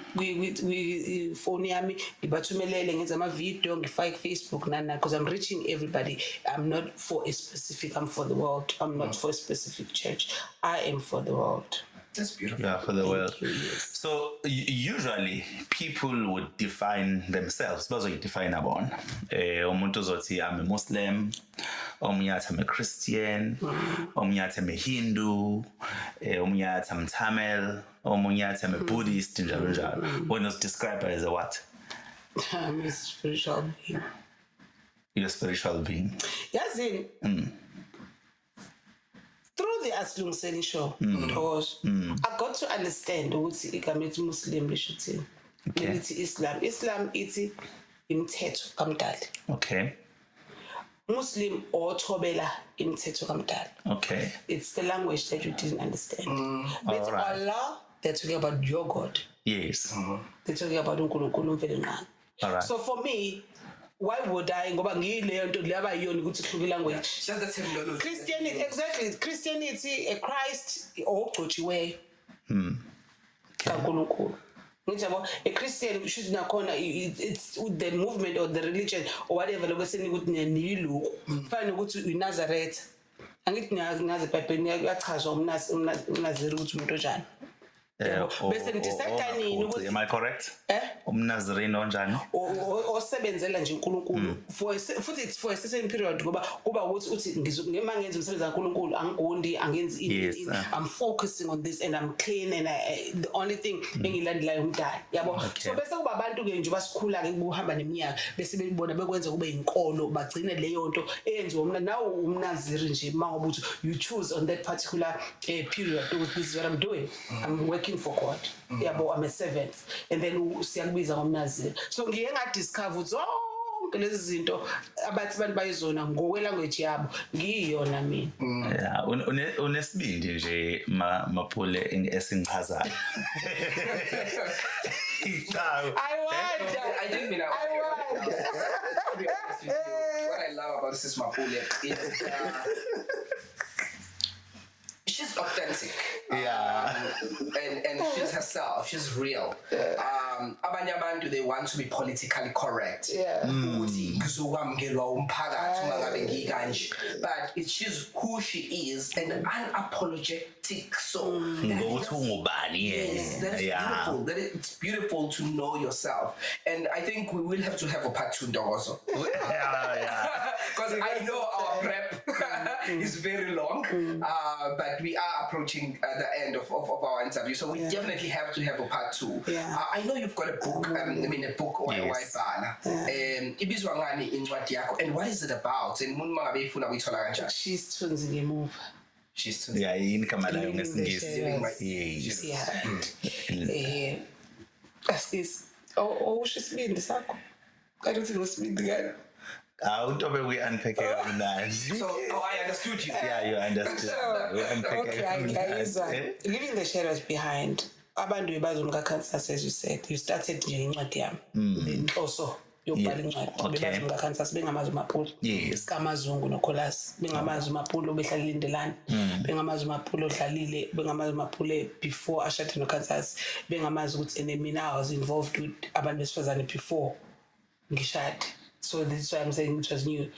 phone yami ngibathumelele ngenza ama video ngifake Facebook nana because I'm reaching everybody. I'm not for a specific, I'm for the world. I'm not for a specific church. I am for the world. That's beautiful. Yeah, for the world. Yes. So usually people would define themselves. Define abon. Umuntu uzothi I'm a Muslim, omunye athi I'm a Christian, omunye athi I'm a Hindu, omunye athi I'm Tamil, omunye athi I'm a Buddhist, njalo njalo. When was described as a what? I'm a spiritual being. You're a spiritual being. Yes, through the Asilungiseni show, because I got to understand ukuthi igama ethi Muslim lisho uthini. Lithi Islam ithi imithetho kaMdali. Okay. Muslim othobela imithetho kaMdali. Okay. It's the language that you didn't understand. But right. Allah, they're talking about your God. Yes. They're talking about uNkulunkulu mvelengane. All right. So for me, why would I ngoba ngiyileyo nto laba yiyona ukuthi hluka language. Just the terminology. Christianity, exactly. Christianity, a Christ ogcotshiweyo. kaNkulunkulu. Ngiyabo a Christian should nakhona it's with the movement or the religion or whatever lokuseni ukuthi niyilu. Fana ukuthi uNazareth. Angithi ngaze eBhayibhelini uyachazwa umNaziri ukuthi umuntu onjani. Bese ngithi sakanini ukuthi am I correct? Umnazirini onjani? Osebenzela nje uNkulunkulu futhi it's for a certain period ngoba kuba ukuthi uthi ngima ngenza umsebenzi kaNkulunkulu angigundi angenzi ini I'm focusing on this and I'm clean and the only thing engilandelayo umdali yabo. So bese kuba abantu ke nje basikhula ke kuhamba neminyaka bese bebona bekwenza kube inkolo bagcine leyo nto eyenziwa umna nawo umnaziri nje mangoba uthi you choose on that particular period this is what I'm doing. I'm working for God. Yabo I'm a servant and then siyakubiza ngomnaziri. So ngiye ngadiscover zonke lezi zinto abathi abantu bayizona ngokwelanguage yabo ngiyona mina. Yeah, unesibindi nje Mapule esingichazayo. I didn't mean I wonder. To be honest with you, what I love about Sis Mapule is she's authentic. Yeah. And she's herself. She's real. Abanye abantu they want to be politically correct. Yeah. Ukuthi kuzokwamkelwa umphakathi mangabe ngikanje. But she's who she is and unapologetic. So ngokuthi ungubani yes, that is beautiful. It's beautiful to know yourself. And I think we will have to have a part 2 Ndogozo. Yeah. Because I know our prep is very long. But we are approaching the end of our interview, so we definitely have to have a part 2. I know you've got a book. A book or a white banner. Ibizwa ngani incwadi yakho, and what is it about? And mundu mangabe ifuna kuyithola kanjani? She's Tunzi ngemuva. She's Yeah, yini igama layo ngesingisi. Yes. Yeah. Askis. Usho isibindi sakho. Kanti uthi ngosibindi ngani? Utobe we unpack kamnandi. So, I understood you. Yeah, you understood. We unpack Okay, I leaving the shadows behind. Abantu bebazomuka Kansas, as you said. You started nje incwadi yami. Then also yobhala incwadi. Bebazomuka Kansas bengamazi Mapule. Yes. Kamazungu noKholas. Bengamazi Mapule obehlalile Indelane. Bengamazi Mapule odlalile, bengamazi Mapule before ashade noKansas. Bengamazi ukuthi mina I was involved with abantu besifazane before ngishade. So this is why I'm saying it was new.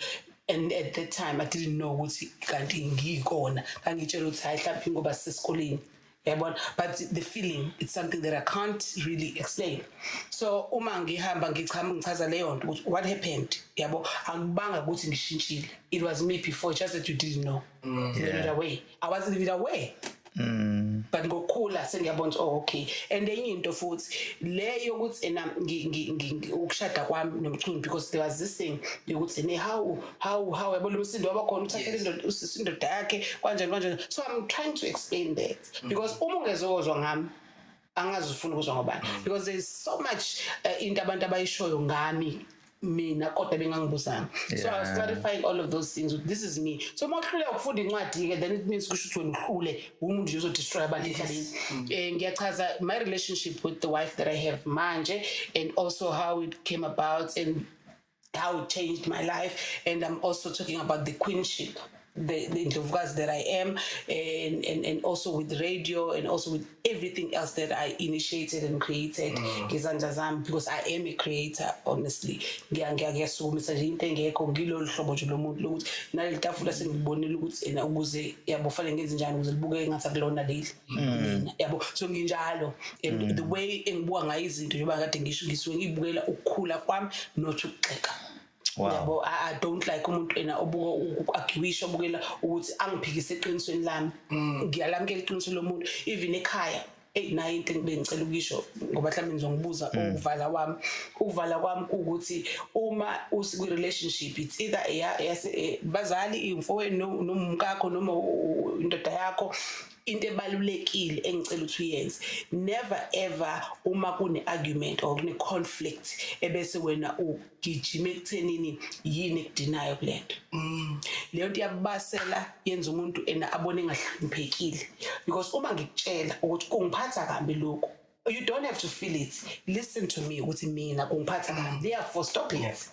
And at that time I didn't know ukuthi kanti ngikona. Ngangitshela ukuthi hayi mhlawumbe ngoba sesikoleni. But the feeling, it's something that I can't really explain. So uma ngihamba ngichaza leyo nto ukuthi what happened, yabo angibanga ukuthi ngishintshile. It was me before, just that you didn't know. It away. I wasn't even aware. But ngokhula sengiyabona okay. And then into futhi leyo ukuthi ukushada kwami noMchunu, because there was this thing ukuthi how yabona umsindo wabakhona uthathele indoda yakhe kanjani. So I'm trying to explain that because uma ungezozwa ngami angazufuna ukuzwa ngobani, because there's so much into abantu abayishoyo ngami mina kodwa bengangibuzanga. So I was clarifying all of those things. This is me. So mawuhlule ukufunda incwadi ke, then it means kusho ukuthi wena uhlule umuntu nje uzodestroy abantu emhlabeni. Ngiyachaza my relationship with the wife that I have manje, and also how it came about and how it changed my life. And I'm also talking about the queenship, the Indlovukazi that I am, and also with radio, and also with everything else that I initiated and created ngezandla zami, because I am a creator, honestly. Ngiyasukumisa nje into engekho ngilolu hlobo nje lomuntu lokuthi naleli tafula sengibonile ukuthi ukuze yabo fanele ngenze njani ukuze libukeke ngathi akulona leli mina, yabo. So nginjalo, and the way engibuka ngayo izinto njengoba kade ngisho ngisuke ngibukela ukukhula kwami not ukugxeka. Wow. I don't like umuntu obuka ukuagiwisha obukela ukuthi angiphikise eqinisweni lami. Ngiyalamukela iqiniso lomuntu even ekhaya. Nayo into engibengicela ukisho ngoba mhlawumbe ngizongibuza ukuvala kwami ukuthi uma usikwi relationship it's either bazali imfowenu nomkakho noma indoda yakho, into ebalulekile engicela ukuthi uyenze, never ever uma kune argument or kune conflict ebese wena ugijima ekuthenini yini ekudinayo kulento. Leyo nto yabasela yenza umuntu abone engahloniphekile, because uma ngikutshela ukuthi kungiphatha kambi lokho, you don't have to feel it. Listen to me ukuthi mina kungiphatha kambi, therefore stop it.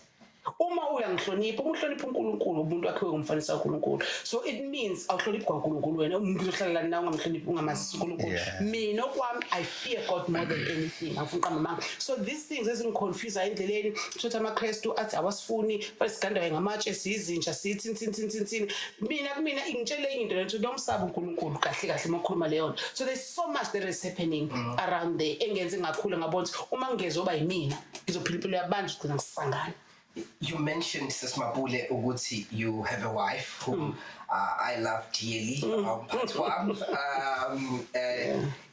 Uma uyangihlonipha, uhlonipha uNkulunkulu, umuntu wakhiwe ngomfanisa kaNkulunkulu. So it means awuhloniphi kaNkulunkulu wena, ngizohlala nawe ungamhloniphi ungamazisi uNkulunkulu. Mina okwami I fear God more than anything. Angifuni qamba. So these things ezingiconfuse endleleni, ukuthi amaKristu athi awasifuni, basiganda ngamatshe sizinja sithi mina ingitshele into lethi nomsaba uNkulunkulu kahle makhuluma leyo. So there's so much that is happening around there engenze ngakhula ngabona uma ngizoba yimina ngizophila impilo yabantu ugcina ngisangana. You mentioned, Sis Mapule, ukuthi you have a wife whom I love dearly.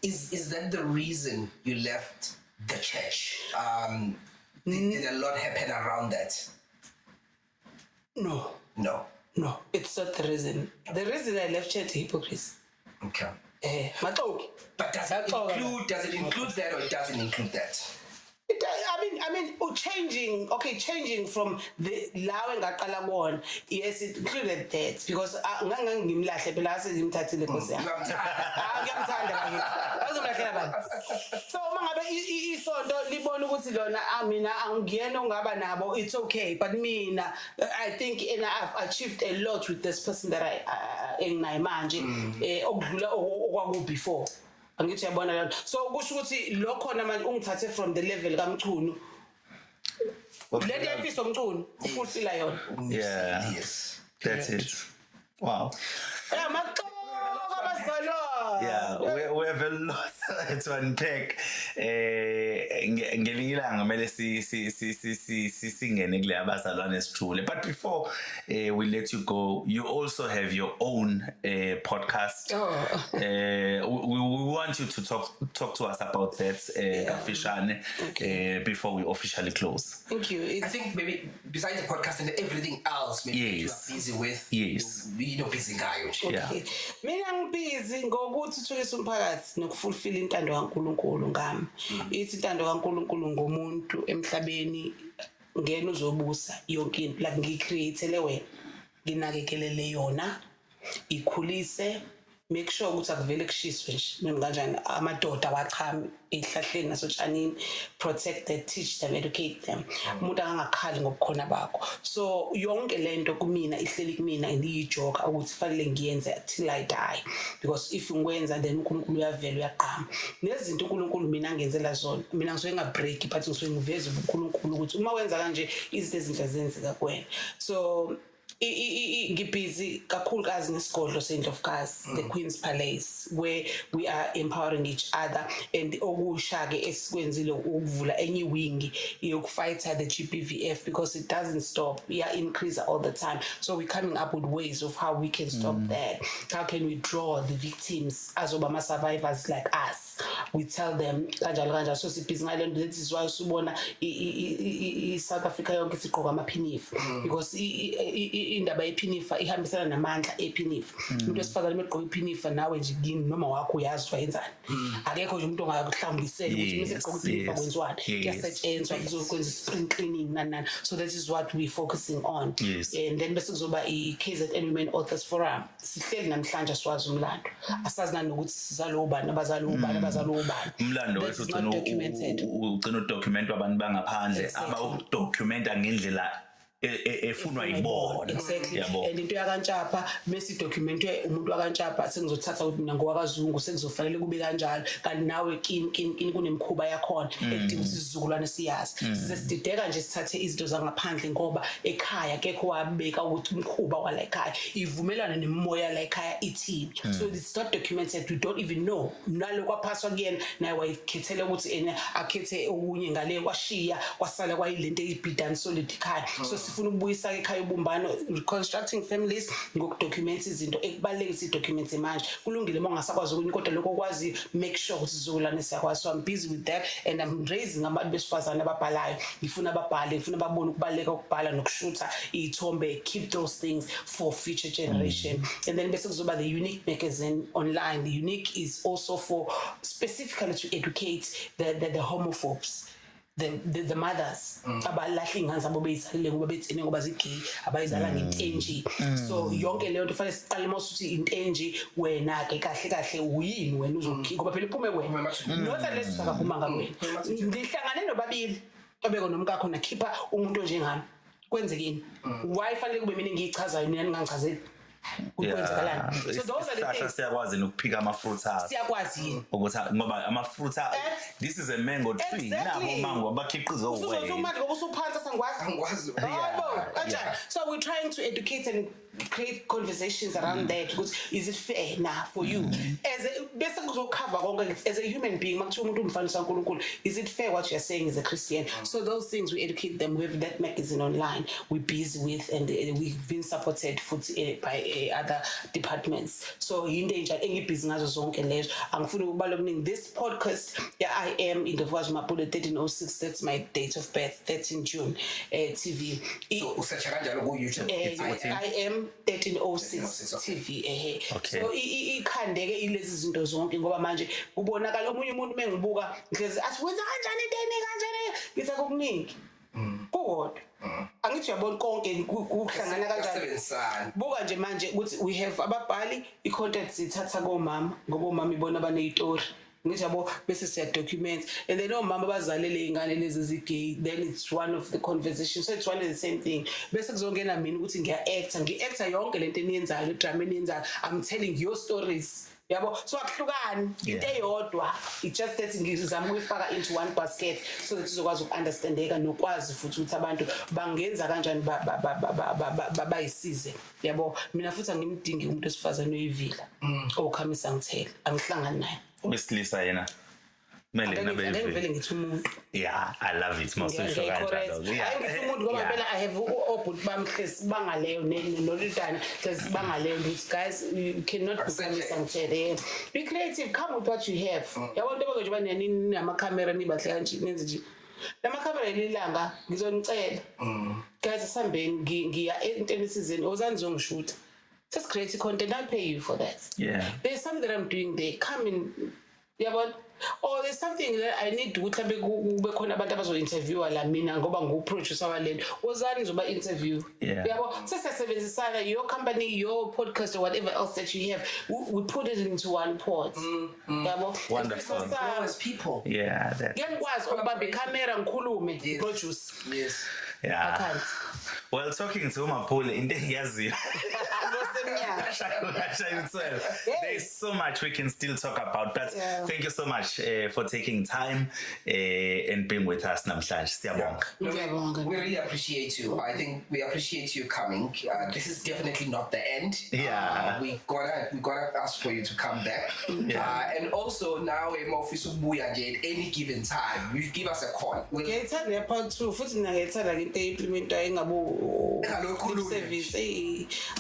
Is that the reason you left the church? Did a lot happen around that? No, it's not the reason. The reason I left church is hypocrisy. Okay. But does it include that or it doesn't include that? I mean, changing from the law engaqala kubona, yes, it included that, because ngangimlahle phela asengimthathile Nkosi yami. Ngiyamthanda bakithi. Azomlahleka bani? So mangabe isonto libona ukuthi lona mina angiyena ongaba nabo, it's okay, but mina I think I've achieved a lot with this person that I enginayo manje okudlula okwaku before. Angithi yabona lento. So kusho ukuthi lokho na manje ungithathe from the level kaMchunu. Let the office Mchunu ufulfilla yona. Yeah. Yes. That's it. Wow. Yeah, we have a lot to unpack ngelinye ilanga kumele singene kule abazalwane sithule. But before we let you go, you also have your own podcast. We want you to talk to us about that officially before we officially close. Thank you. I think maybe besides the podcast and everything else maybe you are busy with. Yes. You know, busy ngayo. Okay. Mina ngibhizi ngokuthi uthulisa umphakathi nokufulfill intando kaNkulunkulu ngami. Ithi intando kaNkulunkulu ngomuntu emhlabeni ngena uzobusa yonke into like ngicreatele wena. Nginakekelele yona. Ikhulise. Make sure ukuthi akuvele kushiswe nje noma kanjani amadoda wachami ehlahleni nasotshanini, protect them, teach them, educate them. Umuntu angakhali ngobukhona bakho. So yonke lento kumina ihleli kumina ngiyijoka ukuthi fanele ngiyenze until I die, because if ngikwenza then uNkulunkulu uyavela uyaqhama. Nezinto uNkulunkulu mina ngenzela zona, mina ngisuke ngabreak but ngisuke ngiveza uNkulunkulu ukuthi uma wenza kanje izinto ezinhle zenzeka kuwena. So ngibhizi kakhulukazi nesigodlo seNdlovukazi, the Queen's Palace, where we are empowering each other and okusha ke esikwenzile ukuvula enye wing yokufighter the GBVF, because it doesn't stop. We are increasing all the time. So we're coming up with ways of how we can stop that. How can we draw the victims as Obama survivors like us? We tell them kanjalo so sibhizi ngale nto. That is why usubona South Africa yonke siqoka amaphinifa, because indaba yephinifa ihambisana namandla ephinifa. Umuntu esifazane megqoka iphinifa nawe nje yini noma wakho uyazi wayenzani. Akekho nje umuntu ongakuhlambisela ukuthi mase egqoka iphinifa kwenzwani. Kuyasetshenzwa kuzokwenza spring cleaning nani. So that is what we focusing on. And then bese kuzoba iKZN Women Authors Forum. Sihleli namhlanje siwazi umlando. Asazi nani ukuthi sizalo ubani abazali ubani abazali ubani. Umlando wethu ugcina udocument abantu bangaphandle abawudocumenta ngendlela efunwa yibona. Exactly. And into yakantshapha bese documentwe umuntu wakantshapha sengizothatha ukuthi mina ngowakazungu sengizofanele kube kanjalo kanti nawe kini kunemkhuba yakhona edinga ukuthi isizukulwane siyazi. Sisidideka nje sithathe izinto zangaphandle ngoba ekhaya kekho wabeka ukuthi umkhuba wala ekhaya ivumelana nemoya la ekhaya ithini. So it's not documented. We don't even know naloko aphaswa kuyena naye wayikhethele ukuthi ena akhethe okunye ngale kwashiya kwasala kwayilento eyibhidani solid ekhaya. So sifuna ukubuyisa ekhaya ubumbano, reconstructing families ngokudocument izinto ekubalekisa idocument manje kulungile mongasakwazi ukuthi kodwa lokho kwazi make sure ukuthi izukulwane siyakwazi. So I'm busy with that and I'm raising abantu besifazane ababhalayo. Ngifuna ababhale, ngifuna babone ukubaleka ukubhala nokushutha izithombe, keep those things for future generation. And then bese kuzoba the Unique magazine online. The Unique is also for specifically to educate the homophobes. The mothers abalahla ingane zabo beyizalile ngoba bethene ngoba zigay abayizala ngentenji. So yonke leyo nto fanele siqale masuthi intenji wena ke kahle kahle uyini wena uzokhipha ngoba phela iphume wena not unless sakaphuma ngawena. Ngihlangane nobabili obeko nomkakho nakhipha umuntu njengami kwenzekeni. Why fanele kube mina ngiyichazayo mina ngingayichazeli ukwenzakalani. So those are the things siyakwazi nokuphika amafruits aso. Siyakwazi yini ukuthi ngoba amafruits this is a mango tree nabo mango abakhiqizo uwena. Uzothi manje ngoba usuphansi sangwazi. So we're trying to educate and create conversations around that. Because is it fair now for you as a basic cover as a human being? Is it fair what you're saying as a Christian? So those things we educate them. We have that magazine online we're busy with, and we've been supported by other departments. So in danger any business zonke lezo angifuni ukubala okuningi. This podcast, I am Indlovukazi Mapule 1306. That's my date of birth, 13 June. TV. So usearch kanjalo ku YouTube. I am 1306 TV. Okay. So ikhandeke ilezi zinto zonke ngoba manje ubonakala omunye umuntu mengibuka ngihlezi athi wenza kanjani into kanjani ngithi akukuningi kodwa angithi uyabona konke kuhlangana kanjani. Buka nje manje ukuthi we have ababhali i-content sithatha komama ngoba omama ibona baneyitori ngithi yabo bese siya document and then omama bazalele ingane lezi zigay, then it's one of the conversations. So it's one of the same thing. Bese kuzongena mina ukuthi ngi-actor yonke lento eniyenzayo drama eniyenzayo. I'm telling your stories. Yabo, so akuhlukani into eyodwa. It just that ngizama ukufaka into one basket so that sizokwazi ukunderstandeka nokwazi futhi ukuthi abantu bangenza kanjani bayisize. Yabo, mina futhi angimdingi umuntu esifazane oyivila okhamisa ngithela, angihlangani naye. Wesilisa yena Angivele ngithi umuntu. Yeah, I love it. Masisho kanjalo. Ngithi umuntu ngoba phela I have obhuti bamhlesi bangaleyo nolutana hlesi bangaleyo ukuthi guys you cannot become something. Be creative, come with what you have. Yabona into njengoba nini namakhamera nibahle kanje nenze nje. Lamakhamera elilanga ngizonicela. Guys asambeni ngiya entweni sizini ozani zongishoot. Just create content, I'll pay you for that. Yeah. There's something that I'm doing there. Come in. Yeah, but there's something that I need to go khona abantu abazo-interviewa la mina ngoba ngu-producer walento wozani ngizoba interview yabo sesiyasebenzisana your company your podcast or whatever else that you have we put it into one pot yabo wonderful as people ngiyakwazi ukubamba ikhamera ngikhulume produce yeah well talking to Mapule into engiyaziyo there's so much we can still talk about but thank you so much for taking time and being with us namhlanje siyabonga. We really appreciate you. I think we appreciate you coming. This is definitely not the end. We gonna ask for you to come back. And also now in office ubuya nje at any given time you give us a call. Ngiyayithanda part 2 futhi ngiyayithanda into implementa engabo service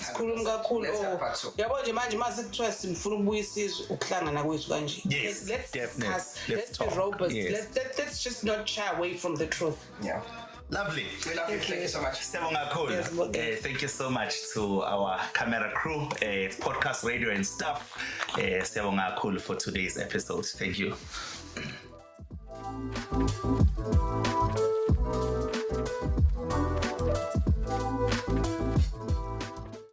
sikhuluma kakhulu yabo nje manje mase kuthiwa simfuna ukubuyisa isizwe ukuhlangana kwethu kanje. Let's discuss. Let's be robust. Let's just not shy away from the truth. Yeah. Lovely. We love you. Thank you so much. Thank you so much to our camera crew, podcast, radio and stuff. Siyabonga kakhulu for today's episode. Thank you.